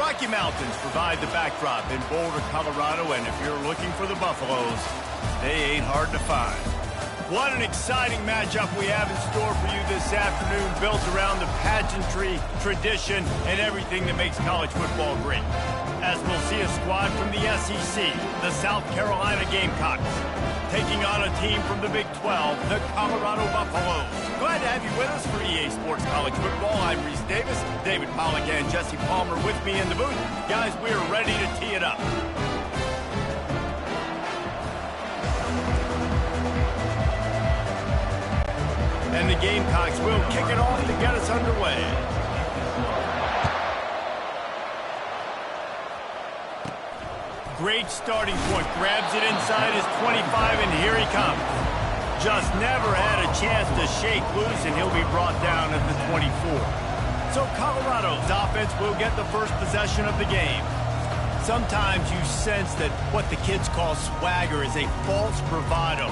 Rocky Mountains provide the backdrop in Boulder, Colorado, and if you're looking for the Buffaloes, they ain't hard to find. What an exciting matchup we have in store for you this afternoon, built around the pageantry, tradition, and everything that makes college football great. As we'll see a squad from the SEC, the South Carolina Gamecocks, taking on a team from the Big 12, the Colorado Buffaloes. Glad to have you with us for EA Sports College Football. I'm Reese Davis, David Pollack and Jesse Palmer with me in the booth. Guys, we are ready to tee it up. And the Gamecocks will kick it off to get us underway. Great starting point. Grabs it inside his 25, and here he comes. Just never had a chance to shake loose, and he'll be brought down at the 24. So Colorado's offense will get the first possession of the game. Sometimes you sense that what the kids call swagger is a false bravado.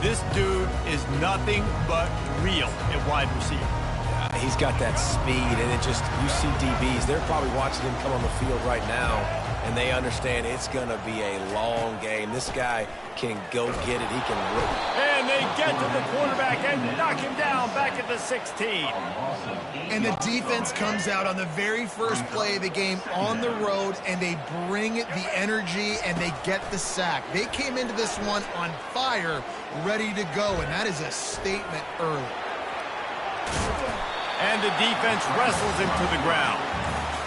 This dude is nothing but real at wide receiver. Yeah, he's got that speed, and it just, you see DBs, they're probably watching him come on the field right now, and they understand it's going to be a long game. This guy can go get it. He can rip. And they get to the quarterback and knock him down back at the 16. And the defense comes out on the very first play of the game on the road, and they bring the energy, and they get the sack. They came into this one on fire, ready to go, and that is a statement early. And the defense wrestles him to the ground.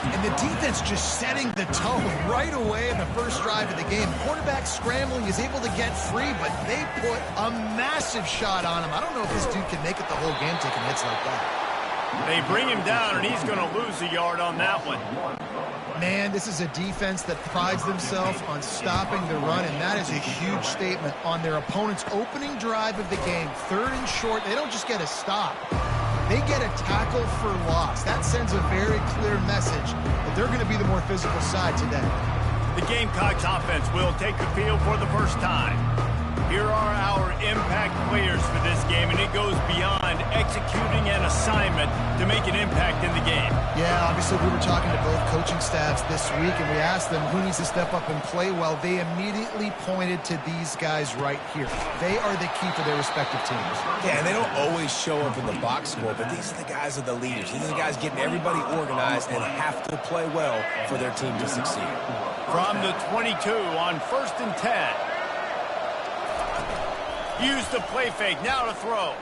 And the defense just setting the tone right away in the first drive of the game. Quarterback scrambling, is able to get free, but they put a massive shot on him. I don't know if this dude can make it the whole game taking hits like that. They bring him down, and he's going to lose a yard on that one. Man, this is a defense that prides themselves on stopping the run, and that is a huge statement on their opponent's opening drive of the game. 3rd and short, they don't just get a stop. They get a tackle for loss. That sends a very clear message that they're going to be the more physical side today. The Gamecocks offense will take the field for the first time. Here are our impact players for this game, and it goes beyond executing an assignment to make an impact in the game. Yeah, obviously we were talking to both coaching staffs this week, and we asked them who needs to step up and play well. They immediately pointed to these guys right here. They are the key for their respective teams. Yeah, and they don't always show up in the box score, but these are the guys that are the leaders. These are the guys getting everybody organized and have to play well for their team to succeed. From the 22 on 1st and 10. Use the play fake, now to throw.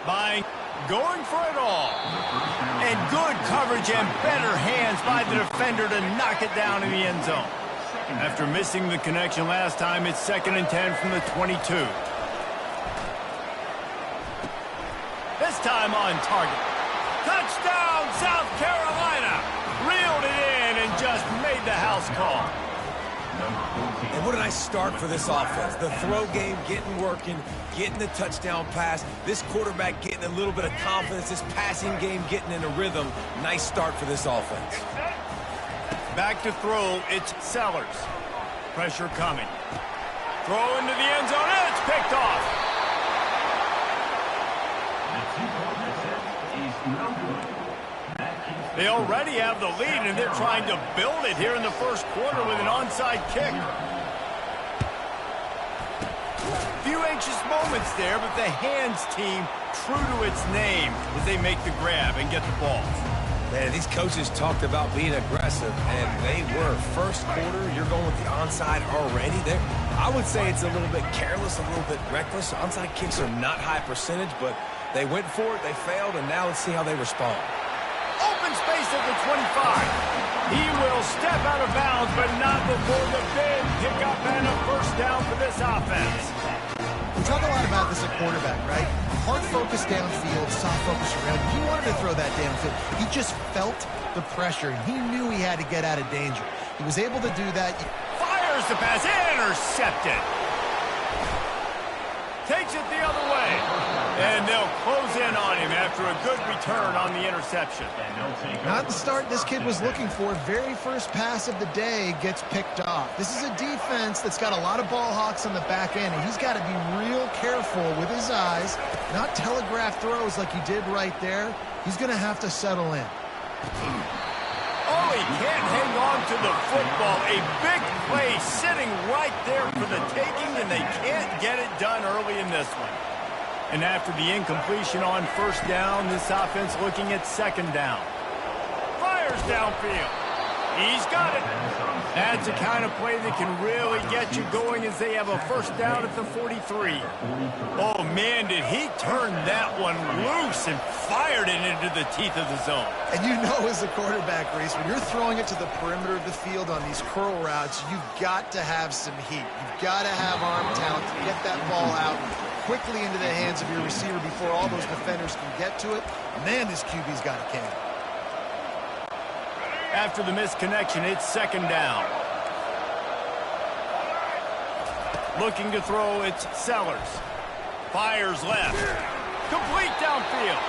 By going for it all. And good coverage and better hands by the defender to knock it down in the end zone. After missing the connection last time, it's 2nd and 10 from the 22. This time on target. Touchdown, South Carolina! Reeled it in and just made the house call. And what a nice start for this offense. The throw game getting working, getting the touchdown pass. This quarterback getting a little bit of confidence. This passing game getting in a rhythm. Nice start for this offense. Back to throw, it's Sellers. Pressure coming. Throw into the end zone, and it's picked off. They already have the lead, and they're trying to build it here in the first quarter with an onside kick. Few anxious moments there, but the hands team true to its name as they make the grab and get the ball. Man, these coaches talked about being aggressive, and they were. First quarter, you're going with the onside already. I would say it's a little bit careless, a little bit reckless. Onside kicks are not high percentage, but they went for it, they failed, and now let's see how they respond. Open space at the 25. He will step out of bounds, but not before the big pickup and a first down for this offense. We talk a lot about this at quarterback, right? Hard focus downfield, soft focus around. He wanted to throw that downfield. He just felt the pressure, and he knew he had to get out of danger. He was able to do that. Fires the pass, intercepted. Takes it the other way. And they'll close in on him after a good return on the interception. Not the start this kid was looking for. Very first pass of the day gets picked off. This is a defense that's got a lot of ball hawks on the back end, and he's got to be real careful with his eyes, not telegraph throws like he did right there. He's going to have to settle in. Oh, he can't hang on to the football. A big play sitting right there for the taking, and they can't get it done early in this one. And after the incompletion on first down, this offense looking at second down. Fires downfield. He's got it. That's the kind of play that can really get you going as they have a first down at the 43. Oh, man, did he turn that one loose and fired it into the teeth of the zone. And you know as a quarterback, Reese, when you're throwing it to the perimeter of the field on these curl routes, you've got to have some heat. You've got to have arm talent to get that ball out quickly into the hands of your receiver before all those defenders can get to it. Man, this QB's got a cannon. After the missed connection, it's second down. Looking to throw, it's Sellers. Fires left. Complete downfield.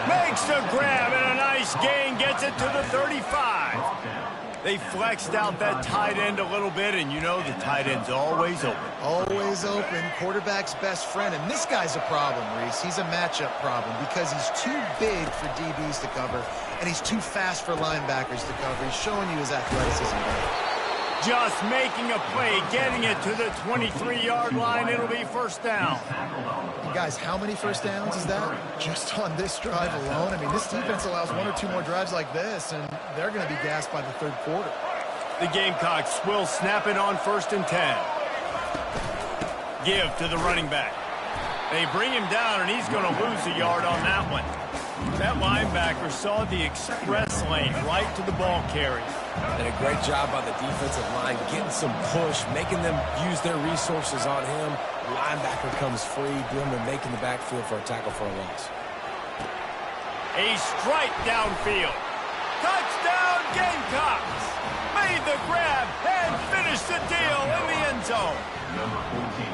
Makes the grab and a nice gain. Gets it to the 35. They flexed out that tight end a little bit, and you know the tight end's always open. Always open. Quarterback's best friend. And this guy's a problem, Reese. He's a matchup problem because he's too big for DBs to cover, and he's too fast for linebackers to cover. He's showing you his athleticism there. Just making a play, getting it to the 23-yard line. It'll be first down. And guys, how many first downs is that? Just on this drive alone? I mean, this defense allows one or two more drives like this, and they're going to be gassed by the third quarter. The Gamecocks will snap it on first and 10. Give to the running back. They bring him down, and he's going to lose a yard on that one. That linebacker saw the express lane right to the ball carrier. And a great job by the defensive line, getting some push, making them use their resources on him. Linebacker comes free, doing the making the backfield for a tackle for a loss. A strike downfield. Touchdown Gamecocks! Made the grab and finished the deal in the end zone. Number 14.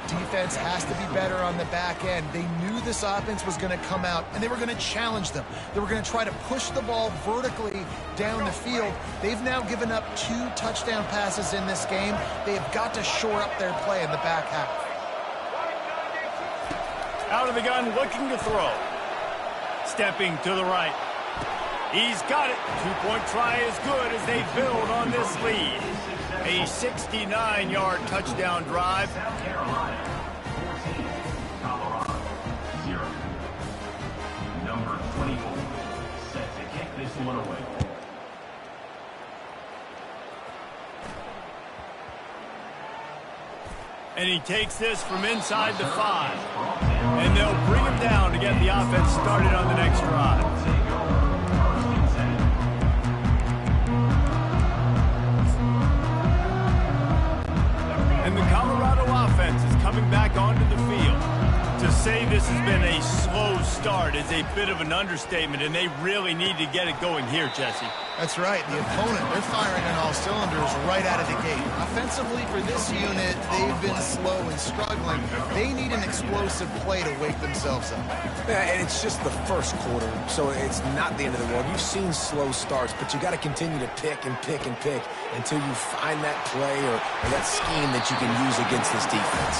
Defense has to be better on the back end. They knew this offense was going to come out, and they were going to challenge them. They were going to try to push the ball vertically down the field. They've now given up 2 touchdown passes in this game. They have got to shore up their play in the back half. Out of the gun, looking to throw. Stepping to the right. He's got it. 2-point try is good as they build on this lead. A 69-yard touchdown drive. Carolina, 14. Colorado, 0. Number 24, set to kick this one away. And he takes this from inside the 5. And they'll bring him down to get the offense started on the next drive. And the Colorado offense is coming back onto the field. To say this has been a slow start is a bit of an understatement, and they really need to get it going here, Jesse. That's right. The opponent, they're firing on all cylinders right out of the gate. Offensively for this unit, they've been slow and struggling. They need an explosive play to wake themselves up. Yeah, and it's just the first quarter, so it's not the end of the world. You've seen slow starts, but you got to continue to pick and pick and pick until you find that play or that scheme that you can use against this defense.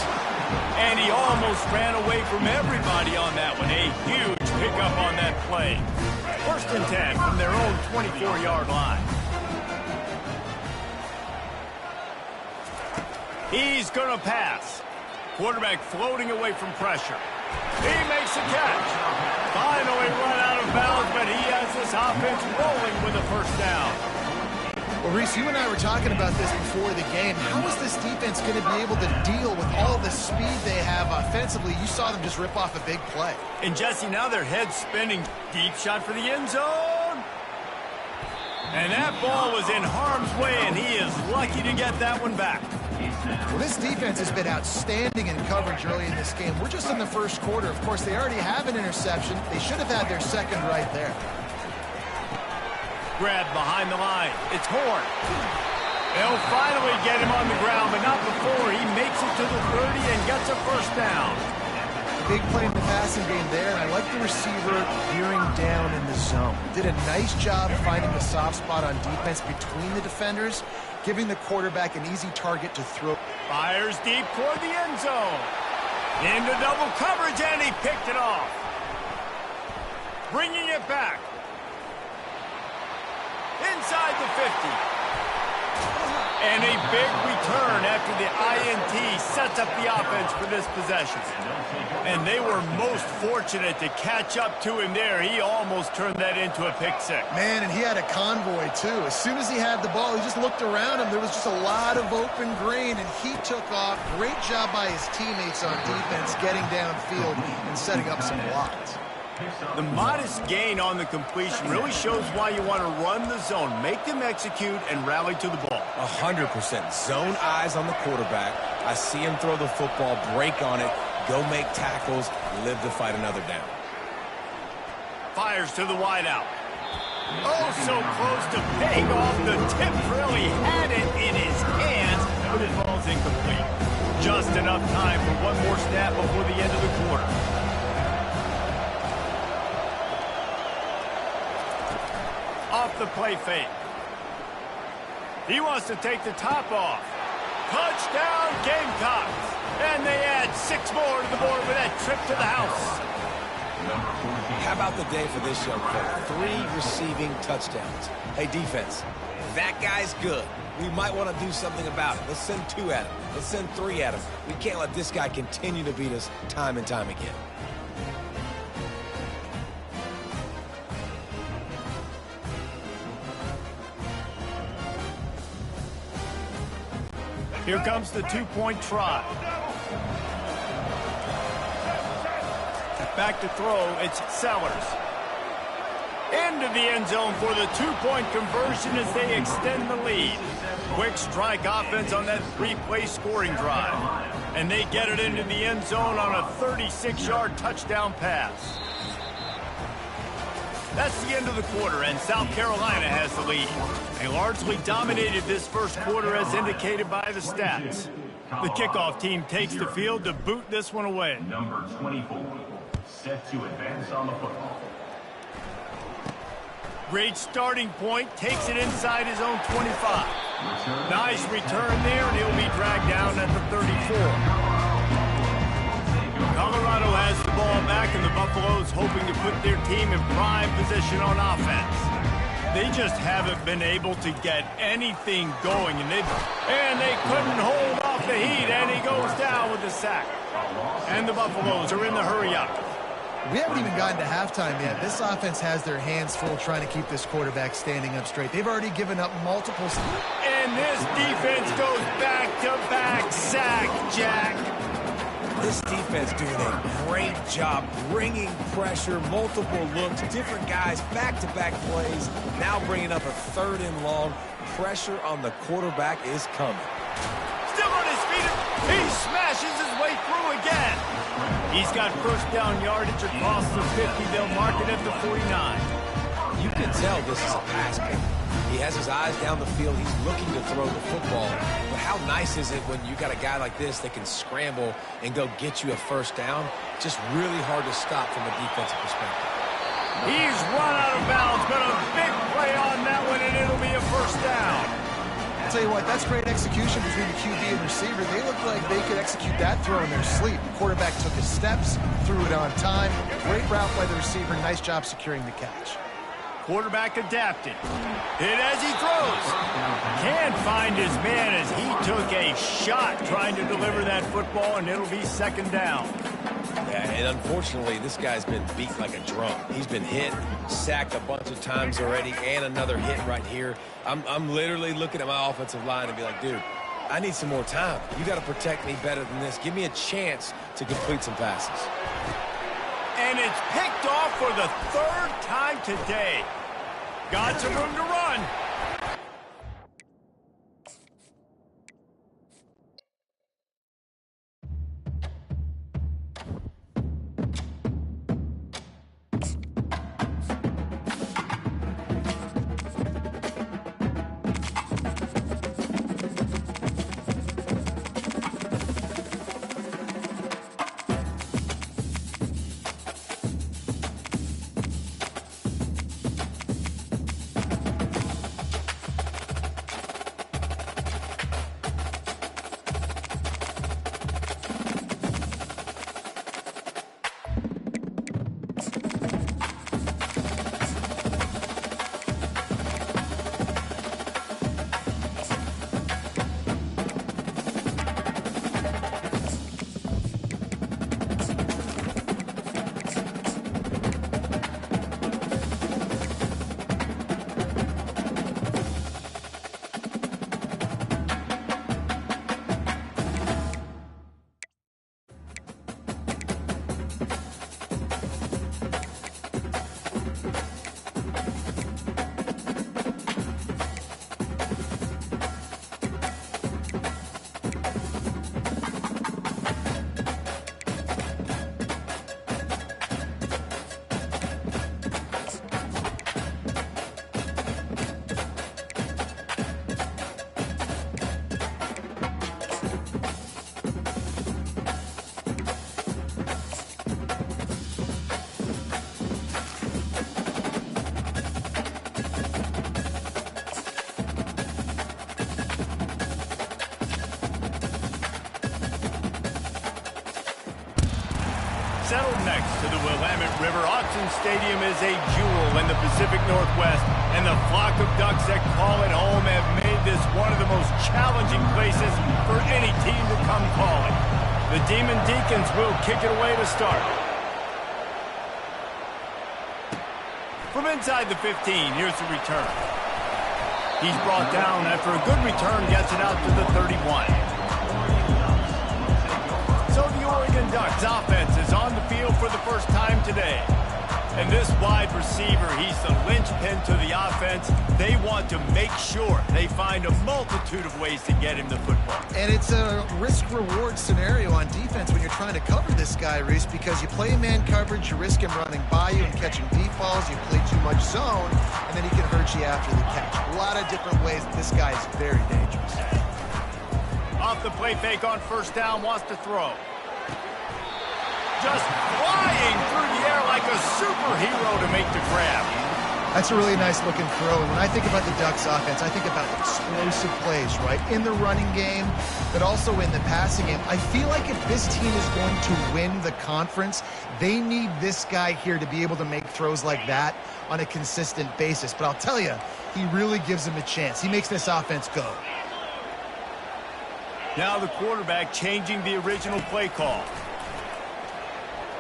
And he almost ran away from everybody on that one. A huge pickup on that play. First and 10 from their own 24-yard line. He's going to pass. Quarterback floating away from pressure. He makes a catch. Finally run out of bounds, but he has this offense rolling with a first down. Well, Reese, you and I were talking about this before the game. How is this defense going to be able to deal with all the speed they have offensively? You saw them just rip off a big play. And, Jesse, now their head's spinning. Deep shot for the end zone. And that ball was in harm's way, and he is lucky to get that one back. Well, this defense has been outstanding in coverage early in this game. We're just in the first quarter. Of course, they already have an interception. They should have had their second right there. Grab behind the line. It's Horn. They'll finally get him on the ground, but not before he makes it to the 30 and gets a first down. Big play in the passing game there, and I like the receiver veering down in the zone. Did a nice job finding the soft spot on defense between the defenders, giving the quarterback an easy target to throw. Fires deep toward the end zone. Into double coverage, and he picked it off. Bringing it back. inside the 50. And a big return after the INT sets up the offense for this possession. And they were most fortunate to catch up to him there. He almost turned that into a pick six. Man, and he had a convoy, too. As soon as he had the ball, he just looked around him. There was just a lot of open green, and he took off. Great job by his teammates on defense, getting downfield and setting up some blocks. The modest gain on the completion really shows why you want to run the zone, make them execute, and rally to the ball. 100%. Zone eyes on the quarterback. I see him throw the football, break on it, go make tackles, live to fight another down. Fires to the wideout. Oh, so close to paying off. The tip really had it in his hands, but it falls incomplete. Just enough time for one more snap before the end of the quarter. Off the play fake. He wants to take the top off. Touchdown, Gamecocks. And they add 6 more to the board with that trip to the house. How about the day for this young fella? 3 receiving touchdowns. Hey, defense, that guy's good. We might want to do something about it. Let's send 2 at him. Let's send 3 at him. We can't let this guy continue to beat us time and time again. Here comes the 2-point try. Back to throw, it's Sellers. Into the end zone for the 2-point conversion as they extend the lead. Quick strike offense on that 3-play scoring drive. And they get it into the end zone on a 36-yard touchdown pass. That's the end of the quarter, and South Carolina has the lead. They largely dominated this first quarter as indicated by the stats. The kickoff team takes the field to boot this one away. Number 24, set to advance on the football. Great starting point, takes it inside his own 25. Nice return there, and he'll be dragged down at the 34. Colorado has the ball back, and the Buffaloes hoping to put their team in prime position on offense. They just haven't been able to get anything going, and they couldn't hold off the heat, and he goes down with the sack. And the Buffaloes are in the hurry-up. We haven't even gotten to halftime yet. This offense has their hands full trying to keep this quarterback standing up straight. They've already given up multiple... And this defense goes back-to-back sack, Jack. This defense doing a great job bringing pressure, multiple looks, different guys, back-to-back plays, now bringing up a 3rd and long. Pressure on the quarterback is coming. Still on his feet. He smashes his way through again. He's got first down yardage across the 50. They'll mark it at the 49. You can tell this is a pass pick. He has his eyes down the field. He's looking to throw the football. But how nice is it when you got a guy like this that can scramble and go get you a first down? Just really hard to stop from a defensive perspective. He's run out of bounds, but a big play on that one, and it'll be a first down. I'll tell you what, that's great execution between the QB and receiver. They look like they could execute that throw in their sleep. The quarterback took his steps, threw it on time. Great route by the receiver. Nice job securing the catch. Quarterback adapted. Hit as he throws. Can't find his man as he took a shot trying to deliver that football, and it'll be 2nd down. Yeah, and unfortunately, this guy's been beat like a drum. He's been hit, sacked a bunch of times already, and another hit right here. I'm literally looking at my offensive line and be like, dude, I need some more time. You got to protect me better than this. Give me a chance to complete some passes. And it's picked off for the 3rd time today. Got some room to run. settled next to the Willamette River. Autzen Stadium is a jewel in the Pacific Northwest, and the flock of Ducks that call it home have made this one of the most challenging places for any team to come calling. The Demon Deacons will kick it away to start. From inside the 15, here's the return. He's brought down after a good return, gets it out to the 31. So the Oregon Ducks offense is on the field for the first time today. And this wide receiver, he's the linchpin to the offense. They want to make sure they find a multitude of ways to get him the football. And it's a risk-reward scenario on defense when you're trying to cover this guy, Reese, because you play man coverage, you risk him running by you and catching deep balls. You play too much zone, and then he can hurt you after the catch. A lot of different ways. This guy is very dangerous. Off the play fake on first down, wants to throw. Just flying through the air like a superhero to make the grab. That's a really nice looking throw. And when I think about the Ducks offense, I think about explosive plays, right? In the running game, but also in the passing game. I feel like if this team is going to win the conference, they need this guy here to be able to make throws like that on a consistent basis. But I'll tell you, he really gives them a chance. He makes this offense go. Now the quarterback changing the original play call.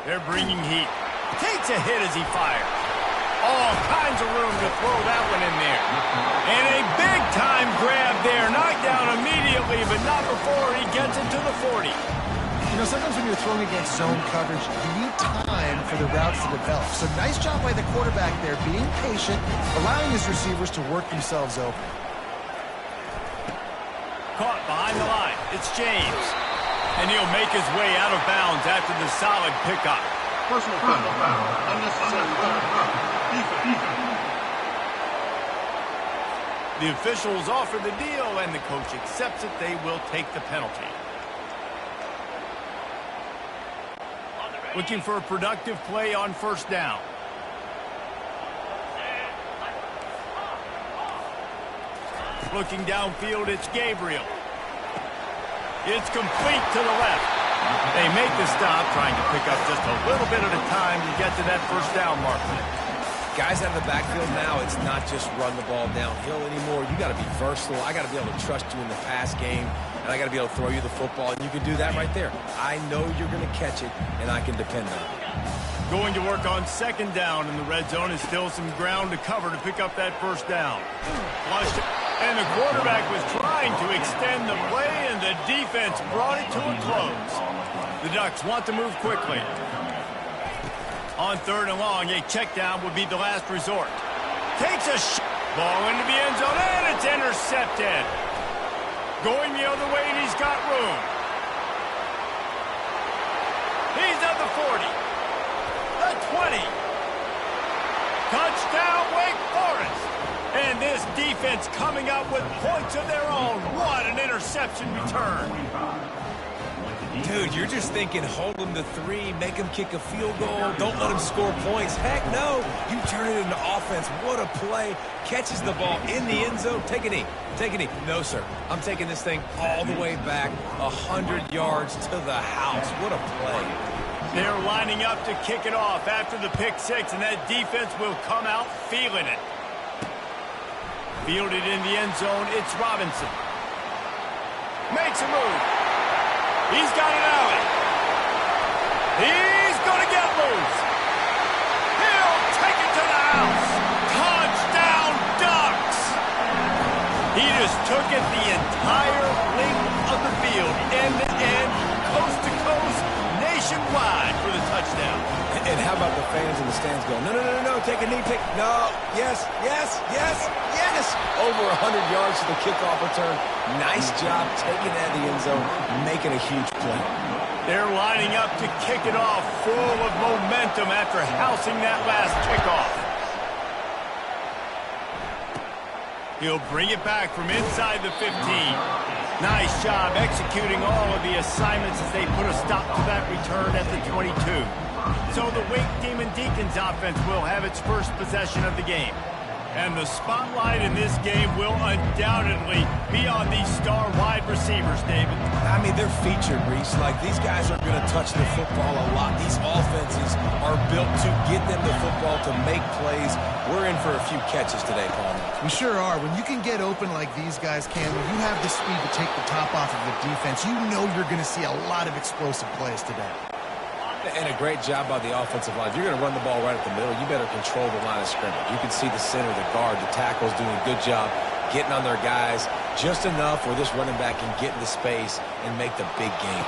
They're bringing heat. Takes a hit as he fires. All kinds of room to throw that one in there. And a big-time grab there. Knocked down immediately, but not before he gets it to the 40. You know, sometimes when you're throwing against zone coverage, you need time for the routes to develop. So nice job by the quarterback there, being patient, allowing his receivers to work themselves open. Caught behind the line. It's James. And he'll make his way out of bounds after the solid pickup. Personal foul. Unnecessary defense. The officials offer the deal, and the coach accepts it. They will take the penalty. Looking for a productive play on first down. Looking downfield, it's Gabriel. It's complete to the left. They make the stop, trying to pick up just a little bit at a time to get to that first down marker. Guys out of the backfield now, it's not just run the ball downhill anymore. You got to be versatile. I got to be able to trust you in the pass game, and I got to be able to throw you the football, and you can do that right there. I know you're going to catch it, and I can depend on it. Going to work on second down, and the red zone is still some ground to cover to pick up that first down. Flushed it. And the quarterback was trying to extend the play, and the defense brought it to a close. The Ducks want to move quickly. On third and long, a check down would be the last resort. Takes a ball into the end zone, and it's intercepted. Going the other way, and he's got room. He's at the 40. The 20. Touchdown, Wake Forest. And this defense coming up with points of their own. What an interception return. Dude, you're just thinking hold them to 3, make them kick a field goal, don't let them score points. Heck no, you turn it into offense. What a play. Catches the ball in the end zone. Take a knee. Take a knee. No, sir. I'm taking this thing all the way back 100 yards to the house. What a play. They're lining up to kick it off after the pick six, and that defense will come out feeling it. Fielded in the end zone, it's Robinson. Makes a move. He's got an alley. He's going to get loose. He'll take it to the house. Touchdown, Ducks. He just took it the entire length of the field, end to end, coast to coast, nationwide for the touchdown. And how about the fans in the stands going, no, take a knee, no, yes. Over 100 yards to the kickoff return. Nice job taking that in the end zone, making a huge play. They're lining up to kick it off, full of momentum after housing that last kickoff. He'll bring it back from inside the 15. Nice job executing all of the assignments as they put a stop to that return at the 22. So the Wake Demon Deacons offense will have its first possession of the game. And the spotlight in this game will undoubtedly be on these star wide receivers, David. I mean, they're featured, Reese. Like, these guys are going to touch the football a lot. These offenses are built to get them the football, to make plays. We're in for a few catches today, Palmer. We sure are. When you can get open like these guys can, when you have the speed to take the top off of the defense, you know you're going to see a lot of explosive plays today. And a great job by the offensive line. If you're going to run the ball right at the middle, you better control the line of scrimmage. You can see the center, the guard, the tackles doing a good job getting on their guys just enough where this running back can get into space and make the big game.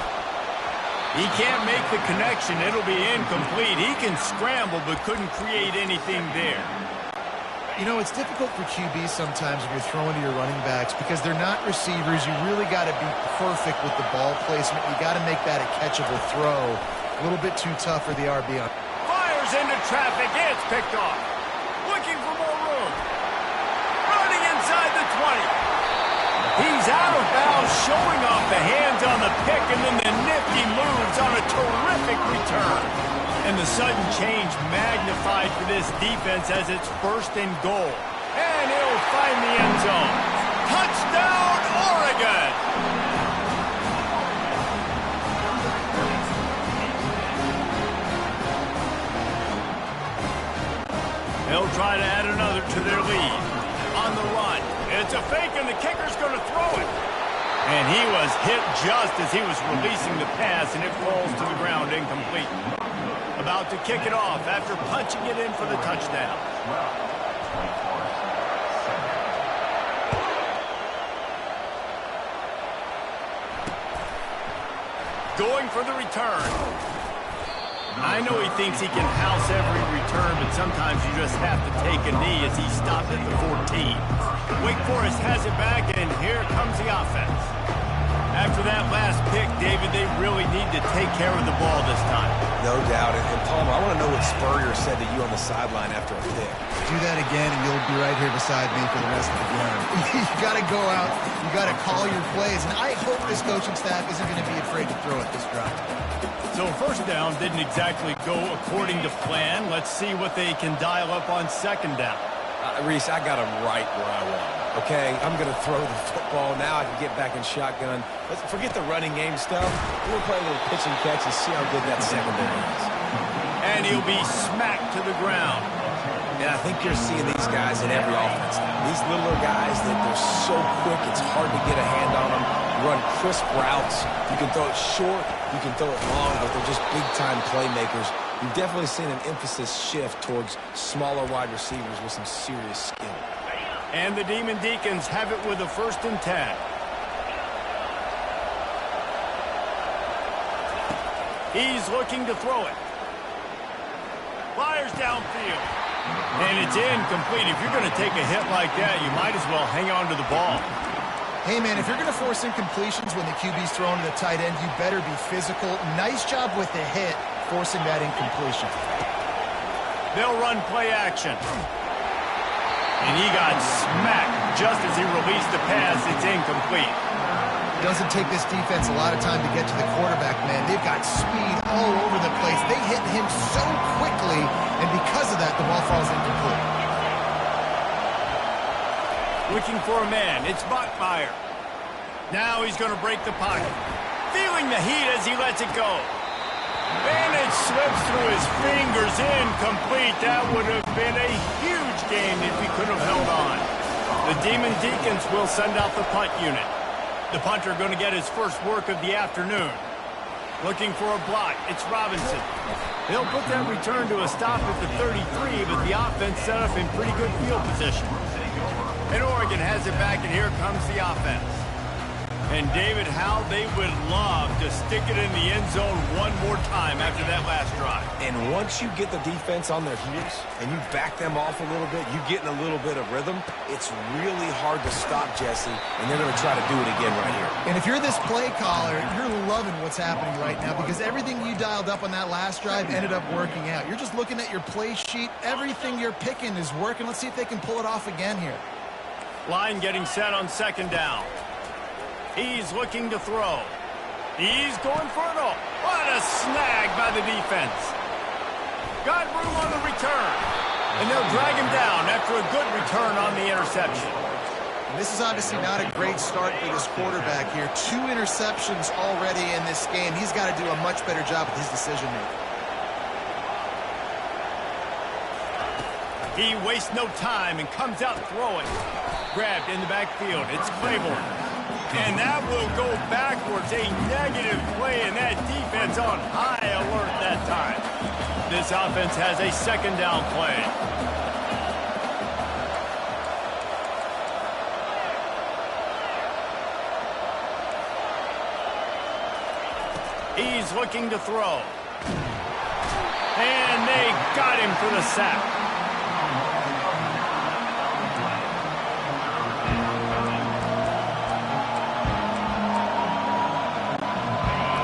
He can't make the connection. It'll be incomplete. He can scramble but couldn't create anything there. You know, it's difficult for QBs sometimes when you're throwing to your running backs because they're not receivers. You really got to be perfect with the ball placement. You got to make that a catchable throw. A little bit too tough for the RB on. Fires into traffic. It's picked off. Looking for more room. Running inside the 20. He's out of bounds, showing off the hands on the pick, and then the nifty moves on a terrific return. And the sudden change magnified for this defense as it's 1st and goal. And he'll find the end zone. Touchdown, Oregon! They'll try to add another to their lead. On the run. It's a fake, and the kicker's going to throw it. And he was hit just as he was releasing the pass, and it falls to the ground incomplete. About to kick it off after punching it in for the touchdown. Going for the return. I know he thinks he can house every return, but sometimes you just have to take a knee as he stopped at the 14. Wake Forest has it back, and here comes the offense. After that last pick, David, they really need to take care of the ball this time. No doubt. And Palmer, I want to know what Spurrier said to you on the sideline after a pick. Do that again, and you'll be right here beside me for the rest of the game. You got to go out. You got to call your plays, and I hope this coaching staff isn't going to be afraid to throw it this drive. So 1st down didn't exactly go according to plan. Let's see what they can dial up on 2nd down. Reese, I got him right where I want him. Okay, I'm going to throw the football. Now I can get back in shotgun. Let's forget the running game stuff. We'll play a little pitch and catch and see how good that secondary is. And he'll be smacked to the ground. And I think you're seeing these guys in every offense now. These littler guys, they're so quick, it's hard to get a hand on them. Run crisp routes. You can throw it short, you can throw it long, but they're just big-time playmakers. You've definitely seen an emphasis shift towards smaller wide receivers with some serious skill. And the Demon Deacons have it with a 1st and 10. He's looking to throw it. Fires downfield. And it's incomplete. If you're going to take a hit like that, you might as well hang on to the ball. Hey, man, if you're going to force incompletions when the QB's throwing to the tight end, you better be physical. Nice job with the hit, forcing that incompletion. They'll run play action. And he got smacked just as he released the pass. It's incomplete. It doesn't take this defense a lot of time to get to the quarterback, man. They've got speed all over the place. They hit him so quickly, and because of that, the ball falls incomplete. Looking for a man. It's Bachmeier. Now he's going to break the pocket. Feeling the heat as he lets it go. And it slips through his fingers. Incomplete. That would have been a huge gain if he could have held on. The Demon Deacons will send out the punt unit. The punter going to get his first work of the afternoon. Looking for a block. It's Robinson. He'll put that return to a stop at the 33, but the offense set up in pretty good field position. And Oregon has it back, and here comes the offense. And David, how they would love to stick it in the end zone one more time after that last drive. And once you get the defense on their heels and you back them off a little bit, you get in a little bit of rhythm, it's really hard to stop Jesse, and they're going to try to do it again right here. And if you're this play caller, you're loving what's happening right now because everything you dialed up on that last drive ended up working out. You're just looking at your play sheet. Everything you're picking is working. Let's see if they can pull it off again here. Line getting set on 2nd down. He's looking to throw. He's going for it all. What a snag by the defense. Got room on the return. And they'll drag him down after a good return on the interception. And this is obviously not a great start for this quarterback here. 2 interceptions already in this game. He's got to do a much better job with his decision-making. He wastes no time and comes out throwing. Grabbed in the backfield. It's Claiborne. And that will go backwards. A negative play, and that defense on high alert that time. This offense has a second down play. He's looking to throw. And they got him for the sack.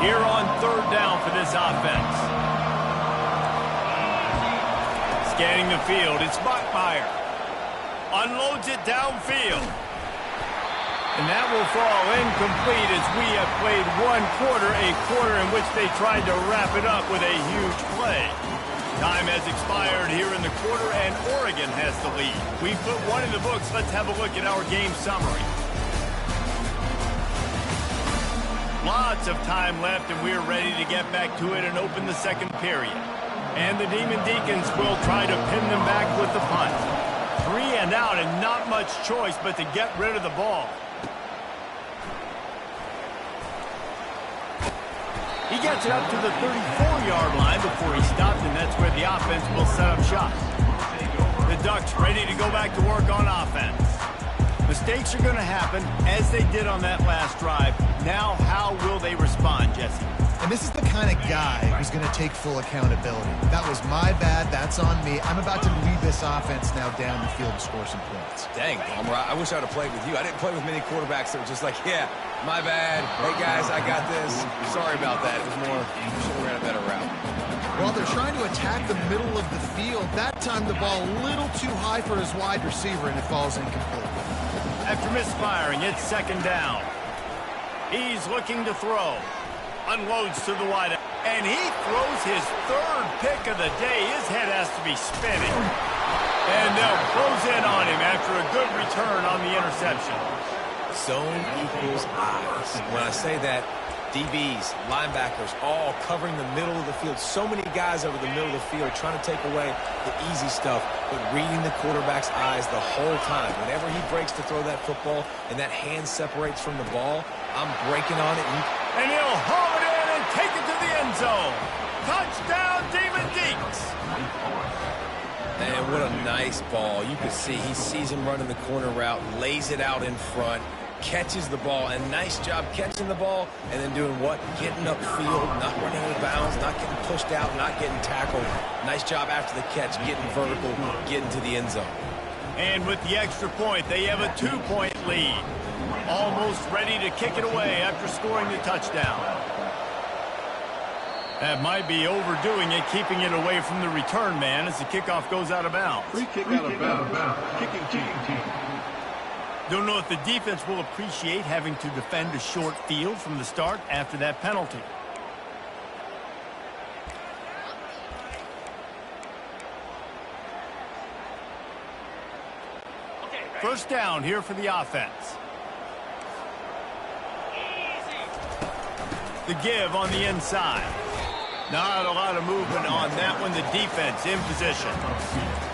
Here on third down for this offense. Scanning the field, it's Bachmeier. Unloads it downfield. And that will fall incomplete as we have played one quarter, a quarter in which they tried to wrap it up with a huge play. Time has expired here in the quarter, and Oregon has the lead. We put one in the books. Let's have a look at our game summary. Lots of time left, and we're ready to get back to it and open the second period. And the Demon Deacons will try to pin them back with the punt. 3 and out, and not much choice but to get rid of the ball. He gets it up to the 34-yard line before he stops, and that's where the offense will set up shop. The Ducks ready to go back to work on offense. Mistakes are going to happen, as they did on that last drive. Now, how will they respond, Jesse? And this is the kind of guy who's going to take full accountability. That was my bad. That's on me. I'm about to lead this offense now down the field and score some points. Dang, Palmer, I wish I would have played with you. I didn't play with many quarterbacks that were just like, yeah, my bad. Hey, guys, I got this. Sorry about that. It was more, should have ran a better route. Well, they're trying to attack the middle of the field. That time the ball a little too high for his wide receiver, and it falls incomplete. After misfiring, it's second down. He's looking to throw. Unloads to the wide, and he throws his third pick of the day. His head has to be spinning. And they'll close in on him after a good return on the interception. Zone equals eyes. When I say that, DBs, linebackers, all covering the middle of the field. So many guys over the middle of the field trying to take away the easy stuff, but reading the quarterback's eyes the whole time. Whenever he breaks to throw that football and that hand separates from the ball, I'm breaking on it. And he'll haul it in and take it to the end zone. Touchdown, Demon Deacs. And what a nice ball. You can see he sees him running the corner route, lays it out in front, catches the ball, and nice job catching the ball and then doing what? Getting upfield, not running out of bounds, not getting pushed out, not getting tackled. Nice job after the catch, getting vertical, getting to the end zone. And with the extra point, they have a 2-point lead. Almost ready to kick it away after scoring the touchdown. That might be overdoing it, keeping it away from the return man as the kickoff goes out of bounds. Free kick out of bounds. Kicking team. Don't know if the defense will appreciate having to defend a short field from the start after that penalty. First down here for the offense. The give on the inside. Not a lot of movement on that one. The defense in position.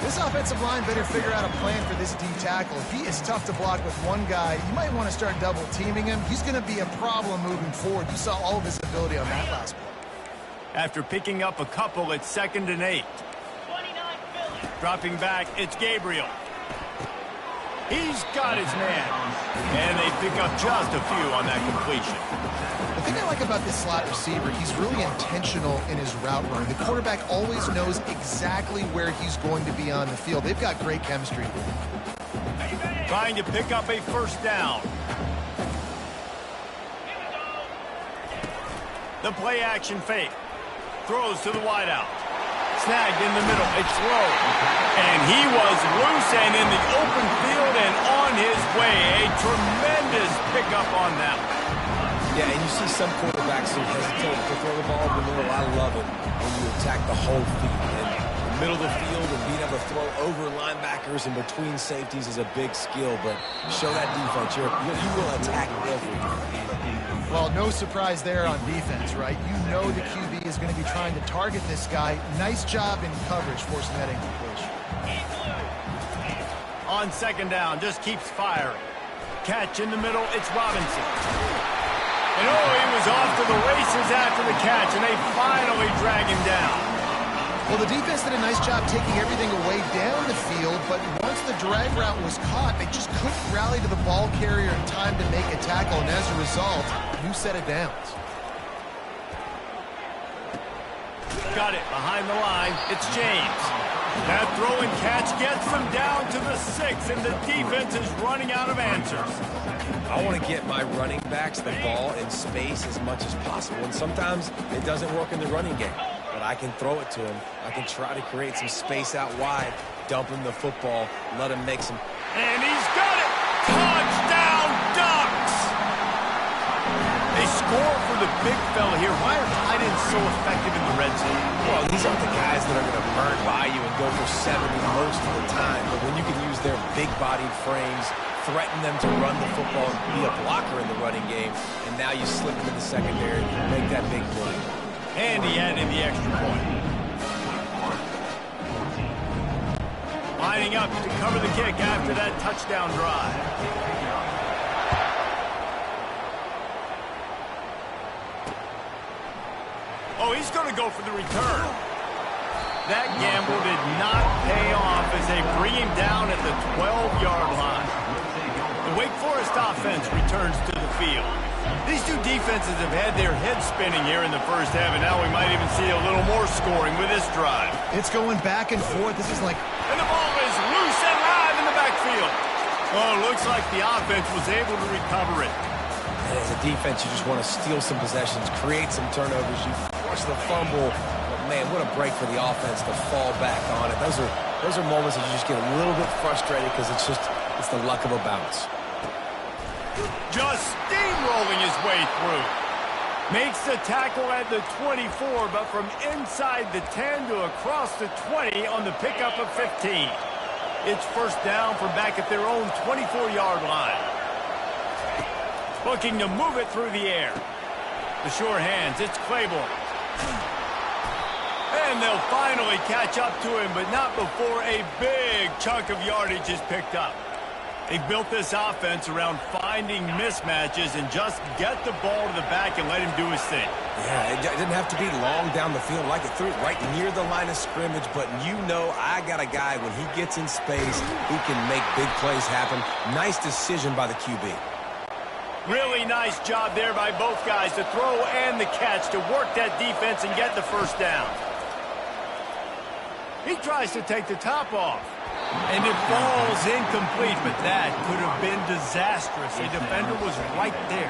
This offensive line better figure out a plan for this D tackle. If he is tough to block with one guy, you might want to start double teaming him. He's going to be a problem moving forward. You saw all of his ability on that last play. After picking up a couple, it's 2nd and 8. Dropping back, it's Gabriel. He's got his man. And they pick up just a few on that completion. The thing I like about this slot receiver, he's really intentional in his route run. The quarterback always knows exactly where he's going to be on the field. They've got great chemistry. Trying to pick up a first down. The play action fake. Throws to the wideout. Snagged in the middle. It's low. And he was loose and in the open field and on his way. A tremendous pickup on that one. Yeah, and you see some quarterbacks who hesitate to throw the ball over the middle. I love it when you attack the whole field. And middle of the field and being able to throw over linebackers and between safeties is a big skill, but show that defense. You will attack everything. Well, no surprise there on defense, right? You know the QB is going to be trying to target this guy. Nice job in coverage forcing that incompletion. On second down, just keeps firing. Catch in the middle, it's Robinson. And he was off to the races after the catch, and they finally drag him down. Well, the defense did a nice job taking everything away down the field, but once the drag route was caught, they just couldn't rally to the ball carrier in time to make a tackle, and as a result, new set of downs. Got it behind the line. It's James. That throw and catch gets them down to the 6, and the defense is running out of answers. I want to get my running backs the ball in space as much as possible, and sometimes it doesn't work in the running game. But I can throw it to him. I can try to create some space out wide, dump him the football, let him make some... And he's got it! Touchdown, Ducks! They score for the big fella here. Why are tight ends so effective in the red zone? Well, these aren't the guys that are going to burn by you and go for 70 most of the time. But when you can use their big-bodied frames, threaten them to run the football and be a blocker in the running game, and now you slip them in the secondary, make that big play. And he added the extra point. Lining up to cover the kick after that touchdown drive. Oh, he's going to go for the return. That gamble did not pay off as they bring him down at the 12-yard line. The Wake Forest offense returns to the field. These two defenses have had their heads spinning here in the first half, and now we might even see a little more scoring with this drive. It's going back and forth. This is like... And the ball is loose and live in the backfield. Oh, it looks like the offense was able to recover it. And as a defense, you just want to steal some possessions, create some turnovers. You force the fumble. But, man, what a break for the offense to fall back on it. Those are moments that you just get a little bit frustrated because it's the luck of a bounce. Just steamrolling his way through. Makes the tackle at the 24, but from inside the 10 to across the 20 on the pickup of 15. It's first down from back at their own 24-yard line. Looking to move it through the air. The sure hands, it's Claiborne. And they'll finally catch up to him, but not before a big chunk of yardage is picked up. They've built this offense around finding mismatches and just get the ball to the back and let him do his thing. Yeah, it didn't have to be long down the field. Like it threw it right near the line of scrimmage, but you know I got a guy, when he gets in space, he can make big plays happen. Nice decision by the QB. Really nice job there by both guys, the throw and the catch, to work that defense and get the first down. He tries to take the top off. And it falls incomplete, but that could have been disastrous. The defender was right there.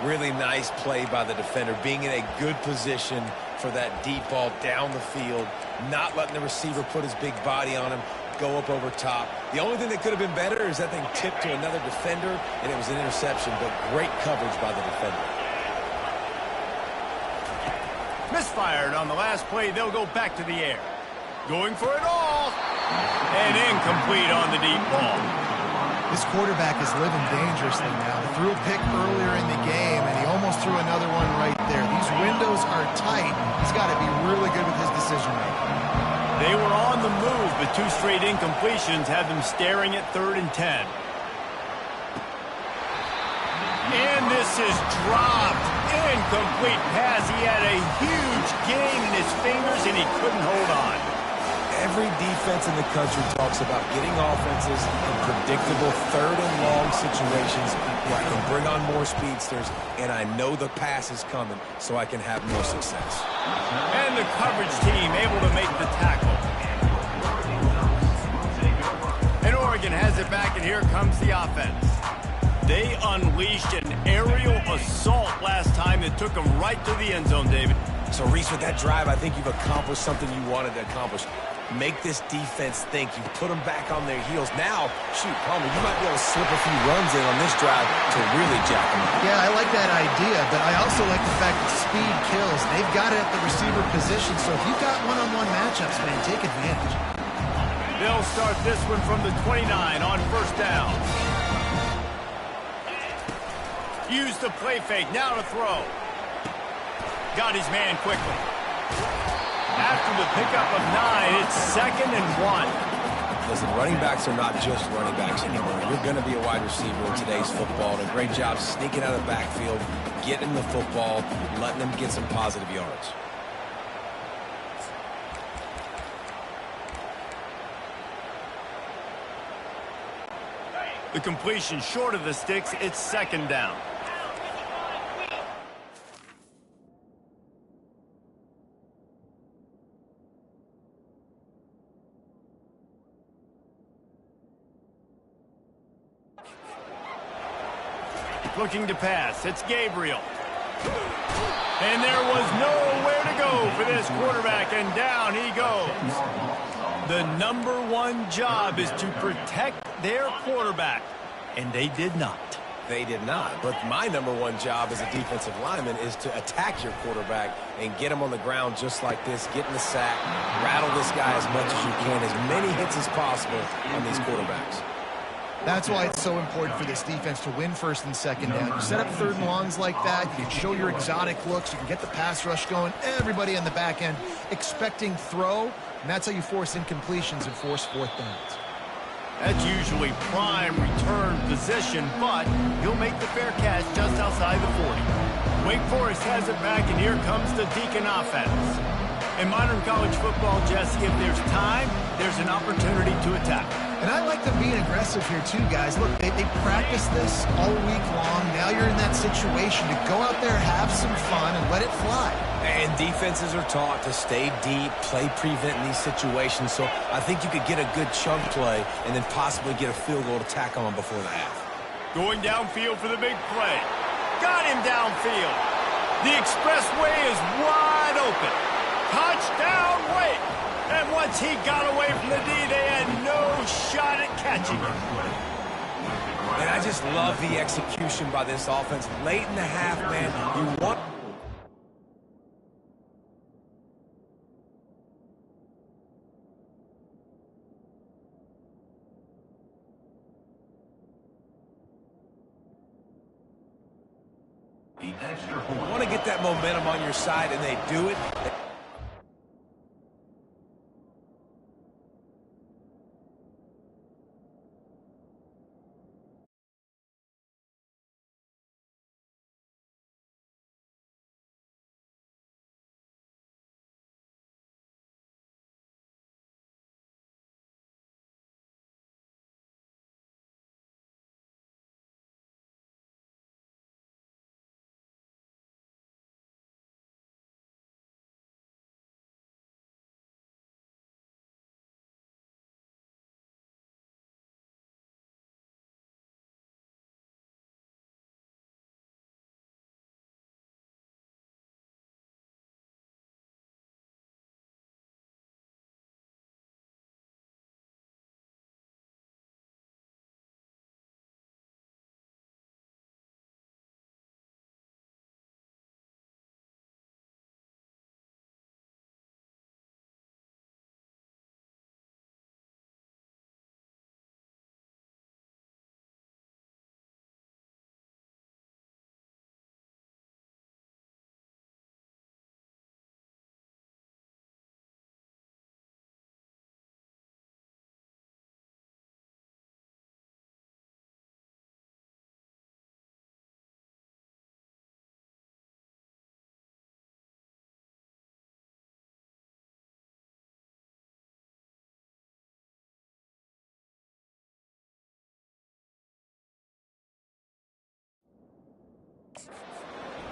Really nice play by the defender, being in a good position for that deep ball down the field, not letting the receiver put his big body on him, go up over top. The only thing that could have been better is that thing tipped to another defender, and it was an interception, but great coverage by the defender. Misfired on the last play. They'll go back to the air. Going for it all. And incomplete on the deep ball. This quarterback is living dangerously now. He threw a pick earlier in the game, and he almost threw another one right there. These windows are tight. He's got to be really good with his decision-making. They were on the move, but two straight incompletions have them staring at 3rd and 10. And this is dropped. Incomplete pass. He had a huge gain in his fingers, and he couldn't hold on. Every defense in the country talks about getting offenses in predictable 3rd and long situations where I can bring on more speedsters, and I know the pass is coming, so I can have more success. And the coverage team able to make the tackle. And Oregon has it back, and here comes the offense. They unleashed an aerial assault last time that took them right to the end zone, David. So, Reese, with that drive, I think you've accomplished something you wanted to accomplish. make this defense think. You put them back on their heels. Now, shoot, Palmer, you might be able to slip a few runs in on this drive to really jack them up. Yeah, I like that idea, but I also like the fact that speed kills. They've got it at the receiver position, so if you've got one-on-one matchups, man, take advantage. They'll start this one from the 29 on first down. Use the play fake, now to throw. Got his man quickly. After the pickup of 9, it's 2nd and 1. Listen, running backs are not just running backs anymore. You're going to be a wide receiver in today's football. And a great job sneaking out of the backfield, getting the football, letting them get some positive yards. The completion short of the sticks, it's 2nd down. Looking to pass. It's Gabriel. And there was nowhere to go for this quarterback, and down he goes. The #1 job is to protect their quarterback, and they did not. They did not. But my #1 job as a defensive lineman is to attack your quarterback and get him on the ground just like this, get in the sack, rattle this guy as much as you can, as many hits as possible on these quarterbacks. That's why it's so important for this defense to win 1st and 2nd down. You set up 3rd and longs like that, you can show your exotic looks, you can get the pass rush going, everybody on the back end expecting throw, and that's how you force incompletions and force 4th downs. That's usually prime return position, but he'll make the fair catch just outside the 40. Wake Forest has it back, and here comes the Deacon offense. In modern college football, Jesse, if there's time, there's an opportunity to attack. And I like them being aggressive here too, guys. Look, they practice this all week long. Now you're in that situation to go out there, have some fun, and let it fly. And defenses are taught to stay deep, play prevent in these situations. So I think you could get a good chunk play and then possibly get a field goal to tack on before the half. Going downfield for the big play. Got him downfield. The expressway is wide open. Touchdown, Wake. And once he got away from the D, they had no shot at catching him. And I just love the execution by this offense. Late in the half, man, you want... You want to get that momentum on your side, and they do it.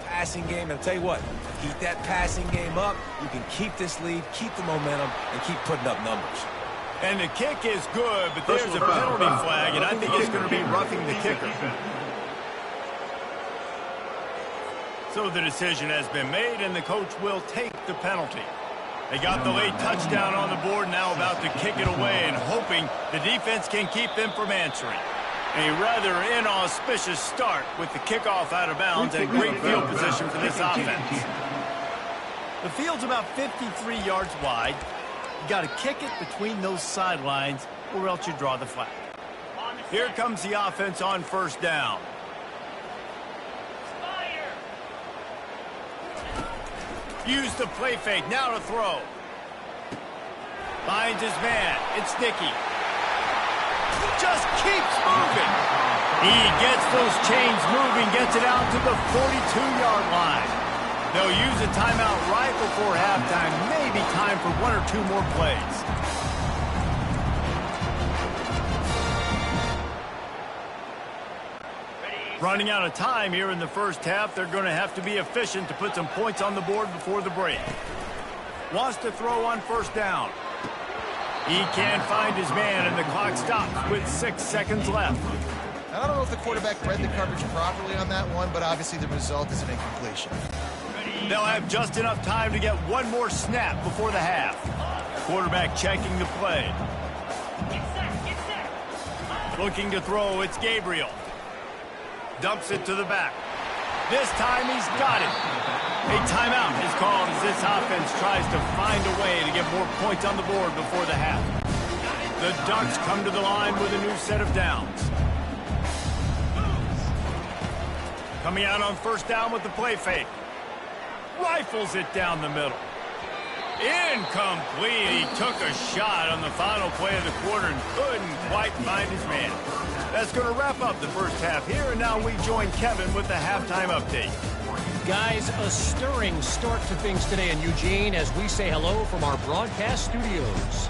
Passing game, and I'll tell you what, keep that passing game up, you can keep this lead, keep the momentum, and keep putting up numbers. And the kick is good, but there's a penalty flag, and I think it's going to be roughing the kicker. So the decision has been made, and the coach will take the penalty. They got the late touchdown on the board, now about to kick it away and hoping the defense can keep them from answering. A rather inauspicious start with the kickoff out of bounds and great field position for this offense. The field's about 53 yards wide. You got to kick it between those sidelines or else you draw the flag. Here comes the offense on first down. Use the play fake, now to throw. Finds his man, it's Dickey. Just keeps moving. He gets those chains moving, gets it out to the 42-yard line. They'll use a timeout right before halftime, maybe time for one or two more plays. Running out of time here in the first half. They're going to have to be efficient to put some points on the board before the break. Wants to throw on first down. He can't find his man, and the clock stops with 6 seconds left. I don't know if the quarterback read the coverage properly on that one, but obviously the result is an incompletion. They'll have just enough time to get one more snap before the half. Quarterback checking the play. Looking to throw, it's Gabriel. Dumps it to the back. This time he's got it. A timeout is called as this offense tries to find a way to get more points on the board before the half. The Ducks come to the line with a new set of downs. Coming out on first down with the play fake. Rifles it down the middle. Incomplete. He took a shot on the final play of the quarter and couldn't quite find his man. That's going to wrap up the first half here, and now we join Kevin with the halftime update. Guys, a stirring start to things today in Eugene as we say hello from our broadcast studios.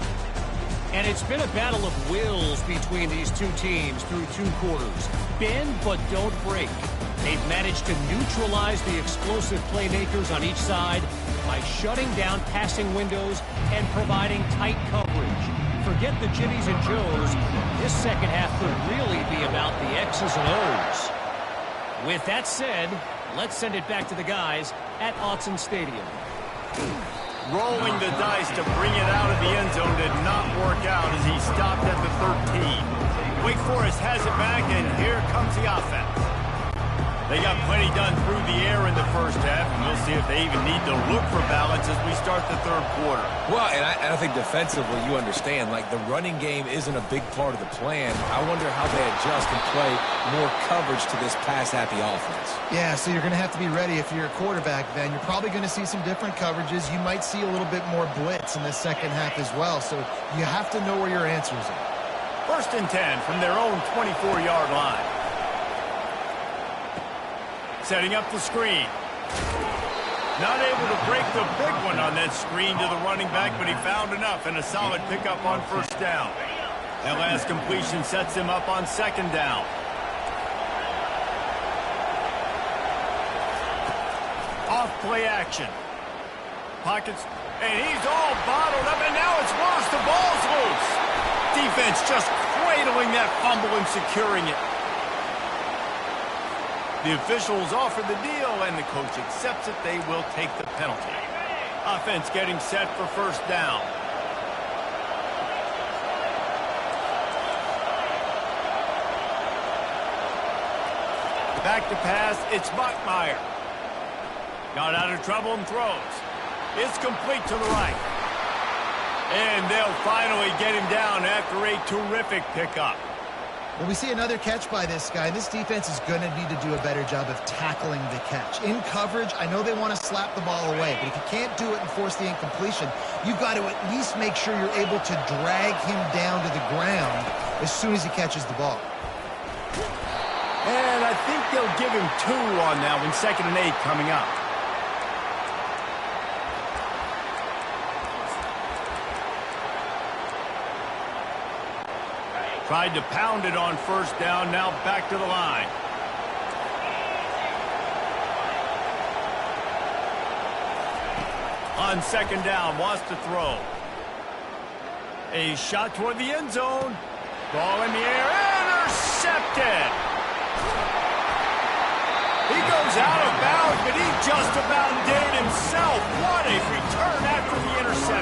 And it's been a battle of wills between these two teams through 2 quarters. Bend but don't break. They've managed to neutralize the explosive playmakers on each side by shutting down passing windows and providing tight coverage. Forget the Jimmies and Joes. This second half could really be about the X's and O's. With that said, let's send it back to the guys at Autzen Stadium. Rolling the dice to bring it out of the end zone did not work out as he stopped at the 13. Wake Forest has it back, and here comes the offense. They got plenty done through the air in the first half, and we'll see if they even need to look for balance as we start the third quarter. Well, and I think defensively, you understand, like the running game isn't a big part of the plan. I wonder how they adjust and play more coverage to this pass-happy offense. Yeah, so you're going to have to be ready if you're a quarterback then. You're probably going to see some different coverages. You might see a little bit more blitz in the second half as well, so you have to know where your answers are. 1st and 10 from their own 24-yard line. Setting up the screen. Not able to break the big one on that screen to the running back, but he found enough and a solid pickup on first down. That last completion sets him up on second down. Off play action. Pockets, and he's all bottled up, and now it's worse. The ball's loose. Defense just cradling that fumble and securing it. The officials offer the deal, and the coach accepts it. They will take the penalty. Offense getting set for first down. Back to pass, it's Bachmeier. Got out of trouble and throws. It's complete to the right. And they'll finally get him down after a terrific pickup. Well, we see another catch by this guy. This defense is going to need to do a better job of tackling the catch. In coverage, I know they want to slap the ball away, but if you can't do it and force the incompletion, you've got to at least make sure you're able to drag him down to the ground as soon as he catches the ball. And I think they'll give him 2 on that one, 2nd and 8 coming up. Tried to pound it on first down, now back to the line. On second down, wants to throw. A shot toward the end zone. Ball in the air, intercepted. He goes out of bounds, but he just about did it himself. What a return after the interception.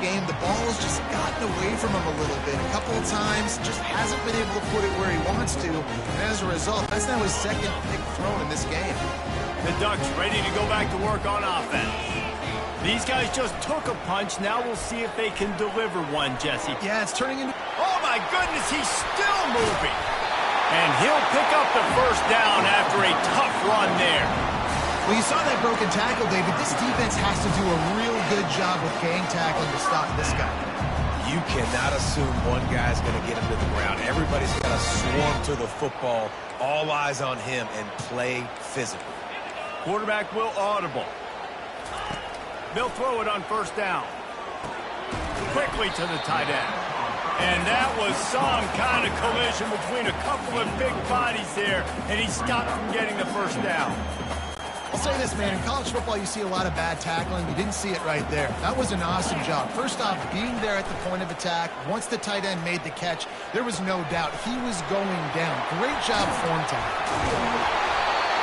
game, the ball's just gotten away from him a little bit. A couple of times, just hasn't been able to put it where he wants to. And as a result, that's now his second pick thrown in this game. The Ducks ready to go back to work on offense. These guys just took a punch. Now we'll see if they can deliver one, Jesse. Yeah, it's turning into... Oh, my goodness, he's still moving. And he'll pick up the first down after a tough run there. Well, you saw that broken tackle, David. This defense has to do a real good job with gang tackling to stop this guy. You cannot assume one guy's going to get him to the ground. Everybody's got to swarm to the football, all eyes on him, and play physical. Quarterback will audible. They'll throw it on first down. Quickly to the tight end. And that was some kind of collision between a couple of big bodies there, and he stopped from getting the first down. I'll say this, man. In college football, you see a lot of bad tackling. You didn't see it right there. That was an awesome job. First off, being there at the point of attack. Once the tight end made the catch, there was no doubt he was going down. Great job form tackle.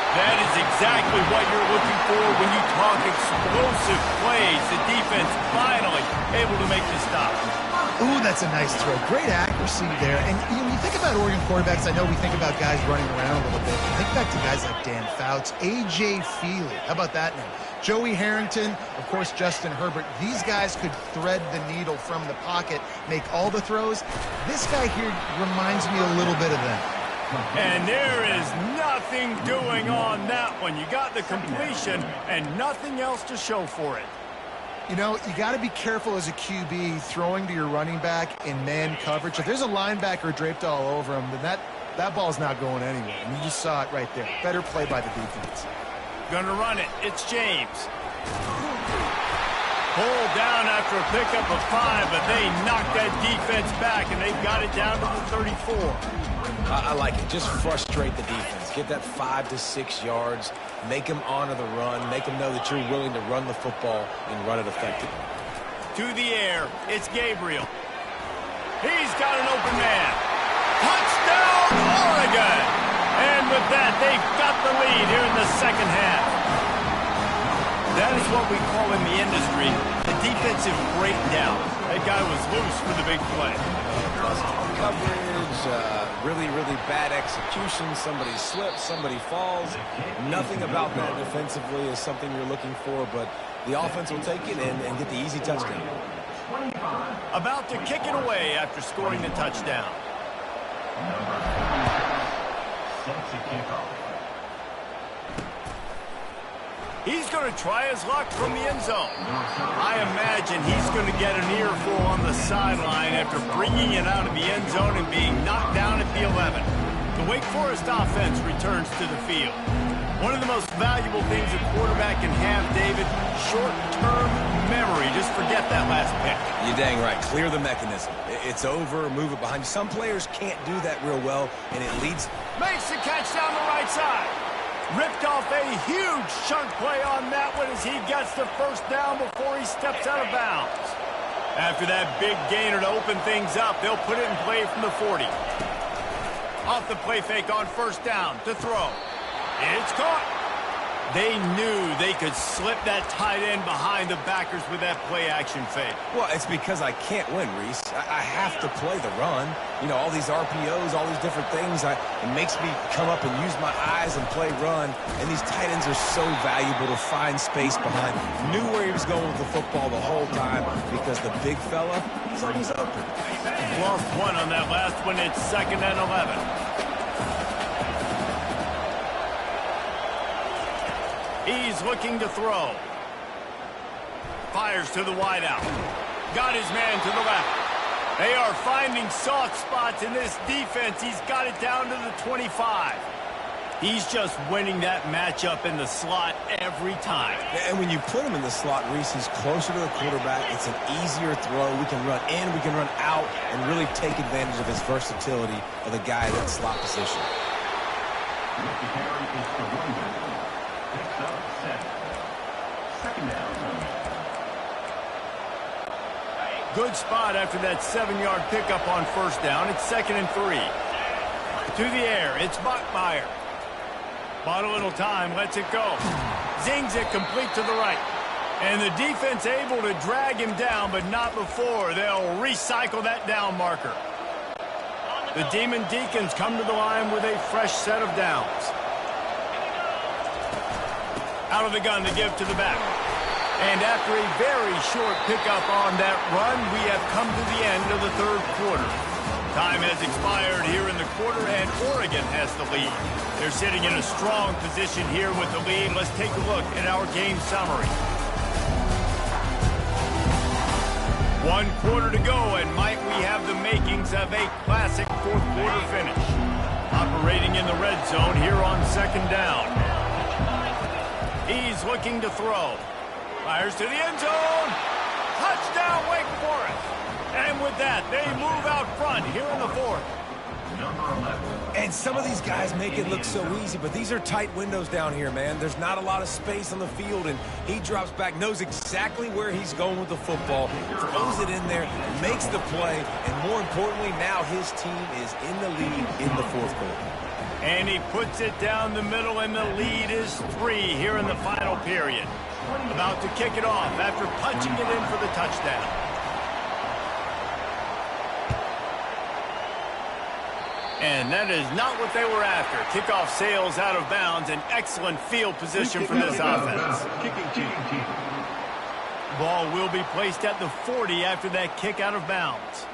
That is exactly what you're looking for when you talk explosive plays. The defense finally able to make the stop. Ooh, that's a nice throw. Great accuracy there. And you know, you think about Oregon quarterbacks, I know we think about guys running around a little bit. Think back to guys like Dan Fouts, A.J. Feely. How about that name? Joey Harrington, of course, Justin Herbert. These guys could thread the needle from the pocket, make all the throws. This guy here reminds me a little bit of them. And there is nothing doing on that one. You got the completion and nothing else to show for it. You know, you got to be careful as a QB throwing to your running back in man coverage. If there's a linebacker draped all over him, then that ball's not going anywhere. And you just saw it right there. Better play by the defense. Gonna run it. It's James. Pulled down after a pickup of 5, but they knocked that defense back, and they've got it down to the 34. I like it. Just frustrate the defense. Get that 5 to 6 yards. Make them honor the run. Make them know that you're willing to run the football and run it effectively. To the air. It's Gabriel. He's got an open man. Touchdown, Oregon! And with that, they've got the lead here in the second half. That is what we call in the industry a defensive breakdown. That guy was loose for the big play. Coverage, really bad execution. Somebody slips, somebody falls. Nothing about that defensively is something you're looking for, but the offense will take it and get the easy touchdown. About to kick it away after scoring the touchdown. Sets a kickoff. He's going to try his luck from the end zone. I imagine he's going to get an earful on the sideline after bringing it out of the end zone and being knocked down at the 11. The Wake Forest offense returns to the field. One of the most valuable things a quarterback can have, David, short-term memory. Just forget that last pick. You're dang right. Clear the mechanism. It's over, move it behind you. Some players can't do that real well, and it leads... Makes the catch down the right side. Ripped off a huge chunk play on that one as he gets the first down before he steps out of bounds. After that big gainer to open things up, they'll put it in play from the 40. Off the play fake on first down to throw. It's caught. They knew they could slip that tight end behind the backers with that play-action fake. Well, it's because I can't win, Reese. I have to play the run. You know, all these RPOs, all these different things. It makes me come up and use my eyes and play run. And these tight ends are so valuable to find space behind. Knew where he was going with the football the whole time because the big fella, he's always open. Lost one on that last one. It's 2nd and 11. He's looking to throw. Fires to the wideout. Got his man to the left. They are finding soft spots in this defense. He's got it down to the 25. He's just winning that matchup in the slot every time. And when you put him in the slot, Reese, he's closer to the quarterback. It's an easier throw. We can run in, we can run out, and really take advantage of his versatility of the guy in that slot position. Good spot after that 7-yard pickup on first down. It's 2nd and 3. To the air, it's Bachmeier. Bought a little time, lets it go. Zings it complete to the right. And the defense able to drag him down, but not before. They'll recycle that down marker. The Demon Deacons come to the line with a fresh set of downs. Out of the gun to give to the back. And after a very short pickup on that run, we have come to the end of the third quarter. Time has expired here in the quarter, and Oregon has the lead. They're sitting in a strong position here with the lead. Let's take a look at our game summary. 1 quarter to go, and might we have the makings of a classic fourth quarter finish. Operating in the red zone here on second down. He's looking to throw. Fires to the end zone. Touchdown, Wake Forest. And with that, they move out front here in the fourth. And some of these guys make it look so easy, but these are tight windows down here, man. There's not a lot of space on the field, and he drops back, knows exactly where he's going with the football, throws it in there, makes the play, and more importantly, now his team is in the lead in the fourth quarter. And he puts it down the middle, and the lead is 3 here in the final period. About to kick it off after punching it in for the touchdown. And that is not what they were after. Kickoff sails out of bounds, and excellent field position for this offense. Ball will be placed at the 40 after that kick out of bounds.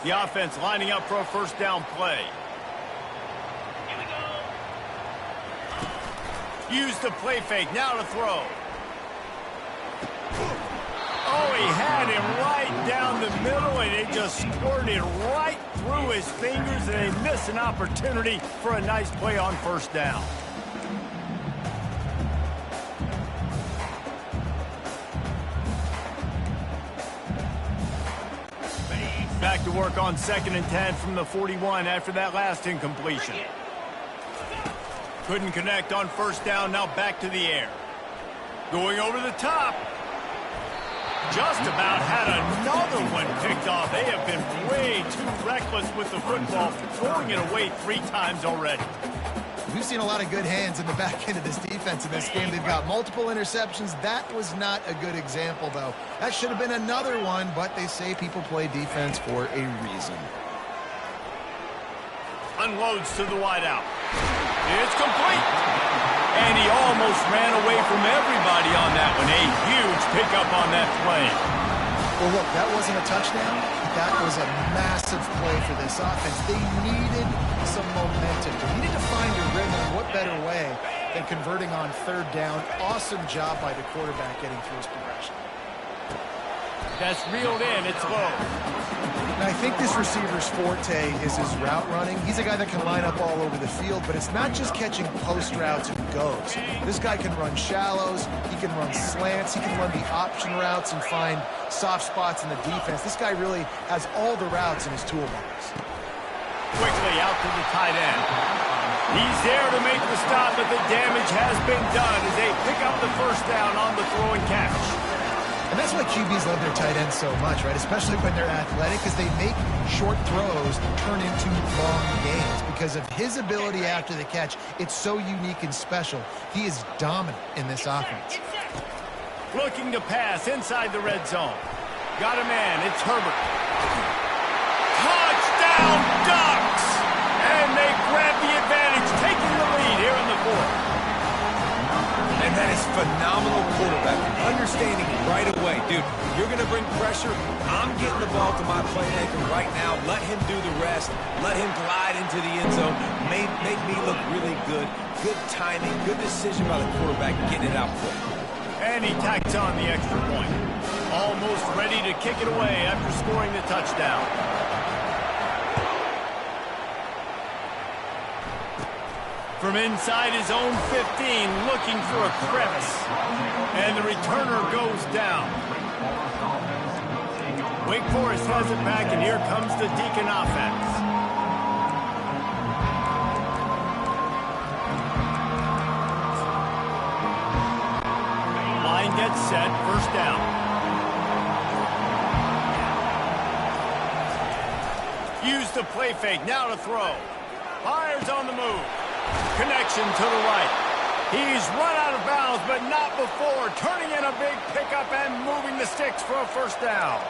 The offense lining up for a first down play. Use the play fake, now to throw. Oh, he had him right down the middle, and it just squirted right through his fingers, and they miss an opportunity for a nice play on first down. Back to work on 2nd and 10 from the 41 after that last incompletion. Couldn't connect on first down, now back to the air. Going over the top. Just about had another one picked off. They have been way too reckless with the football, throwing it away 3 times already. We've seen a lot of good hands in the back end of this defense in this game. They've got multiple interceptions. That was not a good example, though. That should have been another one, but they say people play defense for a reason. Unloads to the wideout. It's complete. And he almost ran away from everybody on that one. A huge pickup on that play. Well, look, that wasn't a touchdown. That was a massive play for this offense. They needed some momentum. They needed to find a rhythm. What better way than converting on third down? Awesome job by the quarterback getting through his progression. That's reeled in. It's low. And I think this receiver's forte is his route running. He's a guy that can line up all over the field, but it's not just catching post routes and goes. This guy can run shallows, he can run slants, he can run the option routes and find soft spots in the defense. This guy really has all the routes in his toolbox. Quickly out to the tight end. He's there to make the stop, but the damage has been done as they pick up the first down on the throw and catch. And that's why QBs love their tight ends so much, right? Especially when they're athletic, because they make short throws turn into long gains. Because of his ability after the catch, it's so unique and special. He is dominant in this offense. Looking to pass inside the red zone. Got a man. It's Herbert. Touchdown Ducks! And they grab the advantage, taking the lead here in the fourth. And that is phenomenal quarterback. Understanding right away, dude, you're going to bring pressure. I'm getting the ball to my playmaker right now. Let him do the rest. Let him glide into the end zone. Make me look really good. Good timing, good decision by the quarterback, getting it out quick. And he tacks on the extra point. Almost ready to kick it away after scoring the touchdown. From inside his own 15, looking for a crevice. And the returner goes down. Wake Forest has it back, and here comes the Deacon offense. Line gets set, first down. Use the play fake, now to throw. Fires on the move. Connection to the right. He's run out of bounds, but not before turning in a big pickup and moving the sticks for a first down.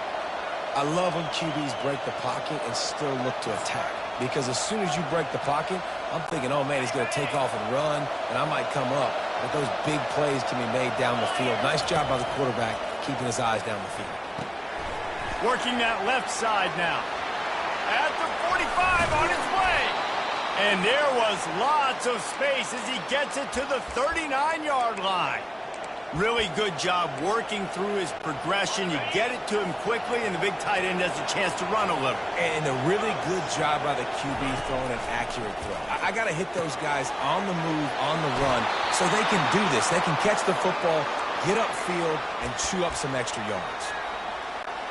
I love when QBs break the pocket and still look to attack. Because as soon as you break the pocket, I'm thinking, oh, man, he's going to take off and run, and I might come up. But those big plays can be made down the field. Nice job by the quarterback keeping his eyes down the field. Working that left side now. At the 45 on his way. And there was lots of space as he gets it to the 39-yard line. Really good job working through his progression. You get it to him quickly, and the big tight end has a chance to run a little. And a really good job by the QB throwing an accurate throw. I got to hit those guys on the move, on the run, so they can do this. They can catch the football, get upfield, and chew up some extra yards.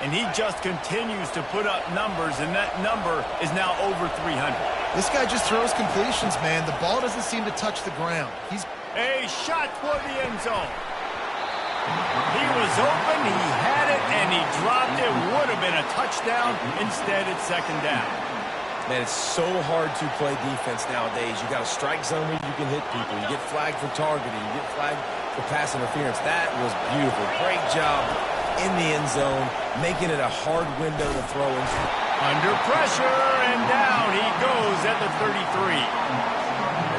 And he just continues to put up numbers, and that number is now over 300. This guy just throws completions, man. The ball doesn't seem to touch the ground. He's a shot toward the end zone. He was open, he had it, and he dropped it. Would have been a touchdown. Instead, it's second down. Man, it's so hard to play defense nowadays. You got a strike zone where you can hit people. You get flagged for targeting. You get flagged for pass interference. That was beautiful. Great job in the end zone, making it a hard window to throw into. Under pressure, and down he goes at the 33.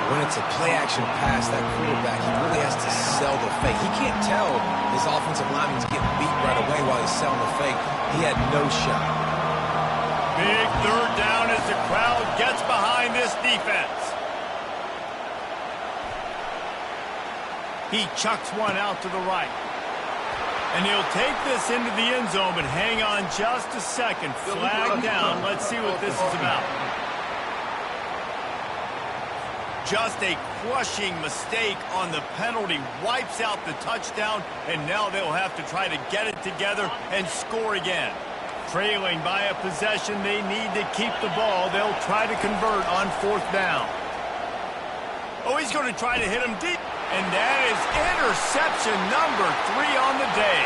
When it's a play-action pass, that quarterback, he really has to sell the fake. He can't tell his offensive lineman's getting beat right away while he's selling the fake. He had no shot. Big third down as the crowd gets behind this defense. He chucks one out to the right. And he'll take this into the end zone, but hang on just a second. Flag down. Let's see what this is about. Just a crushing mistake on the penalty. Wipes out the touchdown, and now they'll have to try to get it together and score again. Trailing by a possession, they need to keep the ball. They'll try to convert on fourth down. Oh, he's going to try to hit him deep. And that is interception number 3 on the day.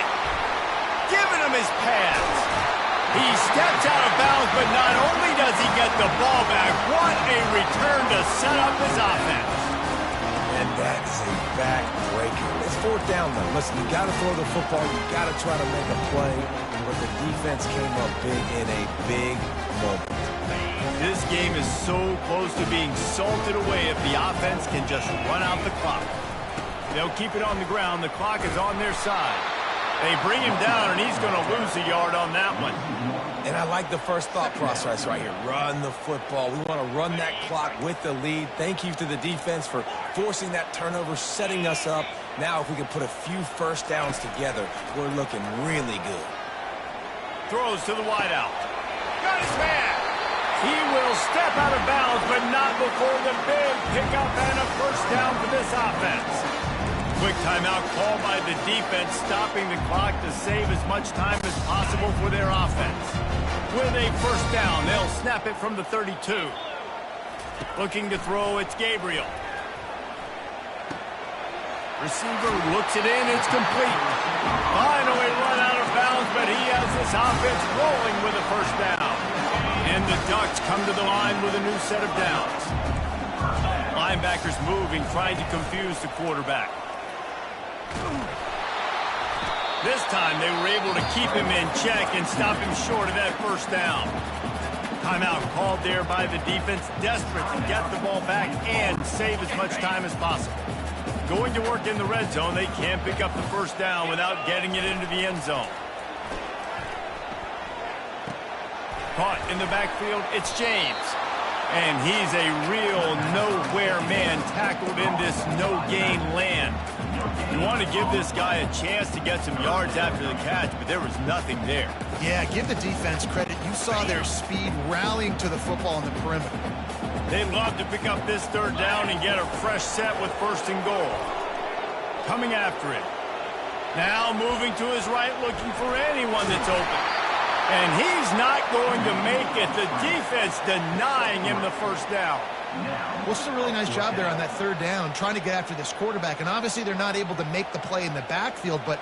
Giving him his pass. He steps out of bounds, but not only does he get the ball back, what a return to set up his offense. And that is a back-breaker. It's fourth down, though. Listen, you got to throw the football. You got to try to make a play. But the defense came up big in a big moment. This game is so close to being salted away if the offense can just run out the clock. They'll keep it on the ground. The clock is on their side. They bring him down, and he's going to lose a yard on that one. And I like the first thought process right here. Run the football. We want to run that clock with the lead. Thank you to the defense for forcing that turnover, setting us up. Now, if we can put a few first downs together, we're looking really good. Throws to the wideout. Got his man. He will step out of bounds, but not before the big pickup and a first down for this offense. Quick timeout called by the defense, stopping the clock to save as much time as possible for their offense. With a first down, they'll snap it from the 32. Looking to throw, it's Gabriel. Receiver looks it in, it's complete. Finally run out of bounds, but he has this offense rolling with a first down. And the Ducks come to the line with a new set of downs. Linebackers moving, trying to confuse the quarterback. This time they were able to keep him in check and stop him short of that first down. Timeout called there by the defense, desperate to get the ball back and save as much time as possible. Going to work in the red zone, they can't pick up the first down without getting it into the end zone. Caught in the backfield, it's James. And he's a real nowhere man tackled in this no-gain land. You want to give this guy a chance to get some yards after the catch, but there was nothing there. Yeah, give the defense credit. You saw their speed rallying to the football on the perimeter. They'd love to pick up this third down and get a fresh set with first and goal. Coming after it. Now moving to his right, looking for anyone that's open. And he's not going to make it. The defense denying him the first down. Well, it's a really nice job there on that third down, trying to get after this quarterback. And obviously they're not able to make the play in the backfield, but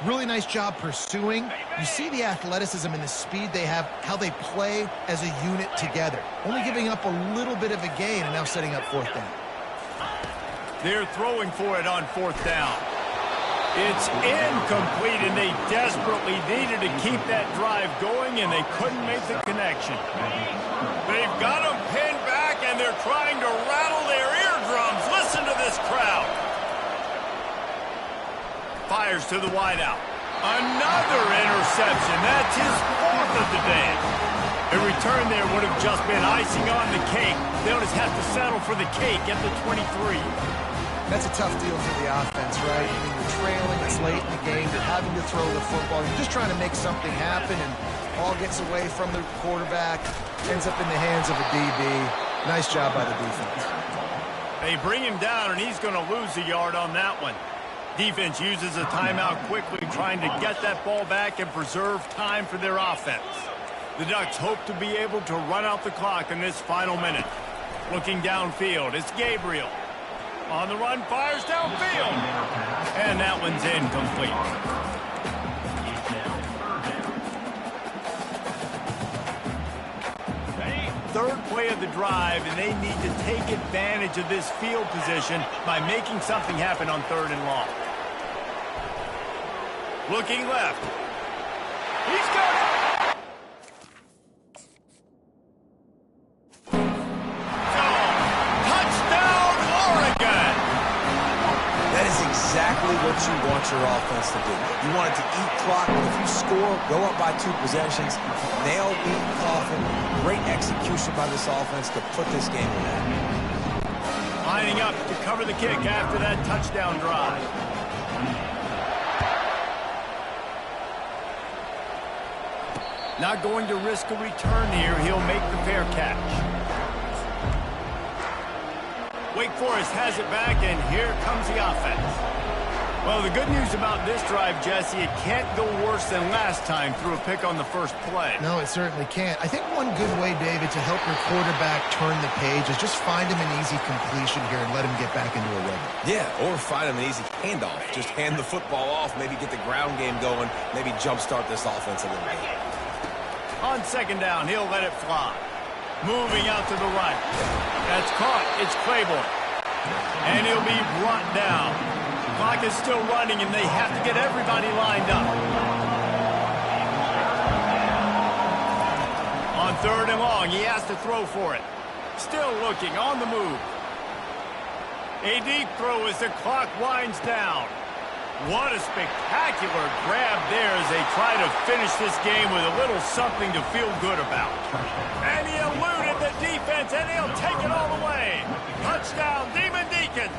really nice job pursuing. You see the athleticism and the speed they have, how they play as a unit together. Only giving up a little bit of a gain and now setting up fourth down. They're throwing for it on 4th down. It's incomplete, and they desperately needed to keep that drive going, and they couldn't make the connection. They've got them pinned back, and they're trying to rattle their eardrums. Listen to this crowd. Fires to the wideout. Another interception. That's his 4th of the day. A return there would have just been icing on the cake. They'll just have to settle for the cake at the 23. That's a tough deal for the offense, right? I mean, you're trailing, it's late in the game, you're having to throw the football. You're just trying to make something happen, and all gets away from the quarterback, ends up in the hands of a DB. Nice job by the defense. They bring him down, and he's going to lose a yard on that one. Defense uses a timeout quickly, trying to get that ball back and preserve time for their offense. The Ducks hope to be able to run out the clock in this final minute. Looking downfield, it's Gabriel. On the run, fires downfield. And that one's incomplete. Third play of the drive, and they need to take advantage of this field position by making something happen on 3rd and long. Looking left. He's got it. Exactly what you want your offense to do. You want it to eat clock, but if you score, go up by 2 possessions, nail beat Coffin. Great execution by this offense to put this game away. Lining up to cover the kick after that touchdown drive. Not going to risk a return here. He'll make the fair catch. Wake Forest has it back, and here comes the offense. Well, the good news about this drive, Jesse, it can't go worse than last time through a pick on the first play. No, it certainly can't. I think one good way, David, to help your quarterback turn the page is just find him an easy completion here and let him get back into a rhythm. Yeah, or find him an easy handoff. Just hand the football off, maybe get the ground game going, maybe jumpstart this offense a little bit. On 2nd down, he'll let it fly. Moving out to the right. That's caught. It's Claiborne. And he'll be brought down. Clock is still running, and they have to get everybody lined up. On 3rd and long, he has to throw for it. Still looking, on the move. A deep throw as the clock winds down. What a spectacular grab there as they try to finish this game with a little something to feel good about. And he eluded the defense, and he'll take it all the way. Touchdown, Demon Deacons.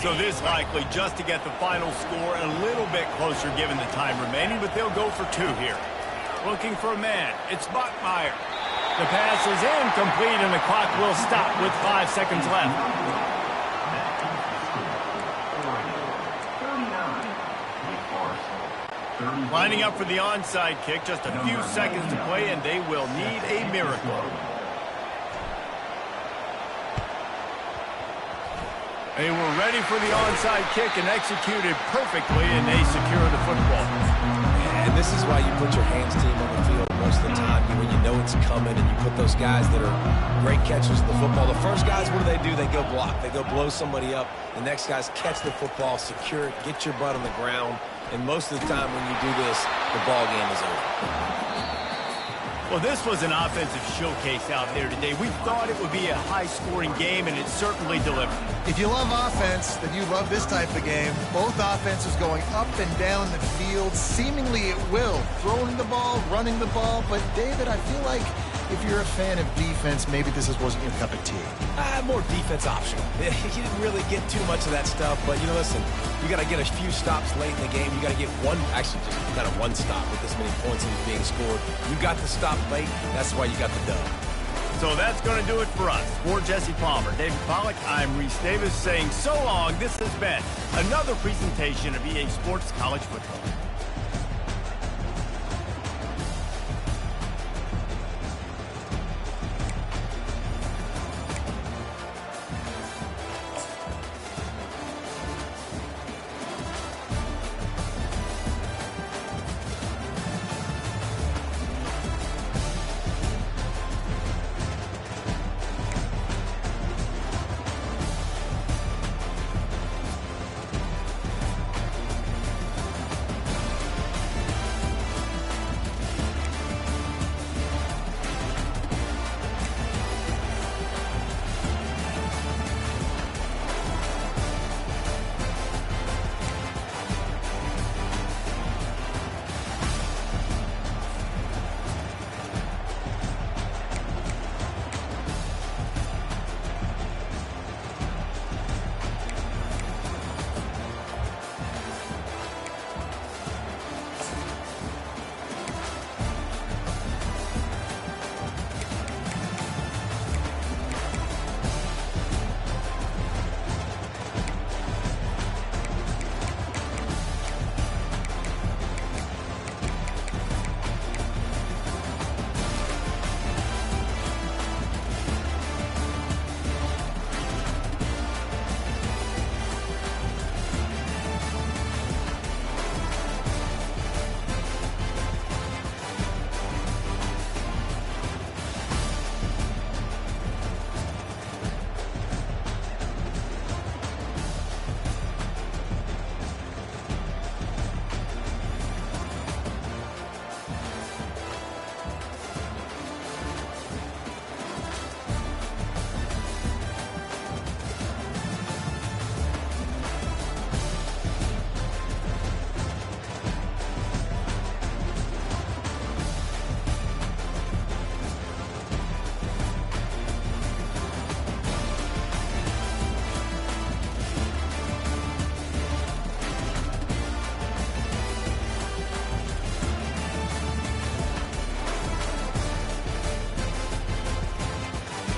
So this likely just to get the final score a little bit closer given the time remaining, but they'll go for 2 here. Looking for a man. It's Bachmeier. The pass is incomplete, and the clock will stop with 5 seconds left. Lining up for the onside kick, just a few seconds to play, and they will need a miracle. They were ready for the onside kick and executed perfectly, and they secure the football. And this is why you put your hands team on the field most of the time when you know it's coming, and you put those guys that are great catchers of the football. The first guys, what do? They go block. They go blow somebody up. The next guys catch the football, secure it, get your butt on the ground. And most of the time when you do this, the ball game is over. Well, this was an offensive showcase out there today. We thought it would be a high-scoring game, and it certainly delivered. If you love offense, then you love this type of game. Both offenses going up and down the field, seemingly at will. Throwing the ball, running the ball. But, David, I feel like if you're a fan of defense, maybe this wasn't your cup of tea. More defense optional. You didn't really get too much of that stuff, but, listen, you got to get a few stops late in the game. You got to get just kind of one stop with this many points being scored. You got the stop late. That's why you got the dub. So that's going to do it for us. For Jesse Palmer, David Pollack, I'm Reese Davis saying so long. This has been another presentation of EA Sports College Football.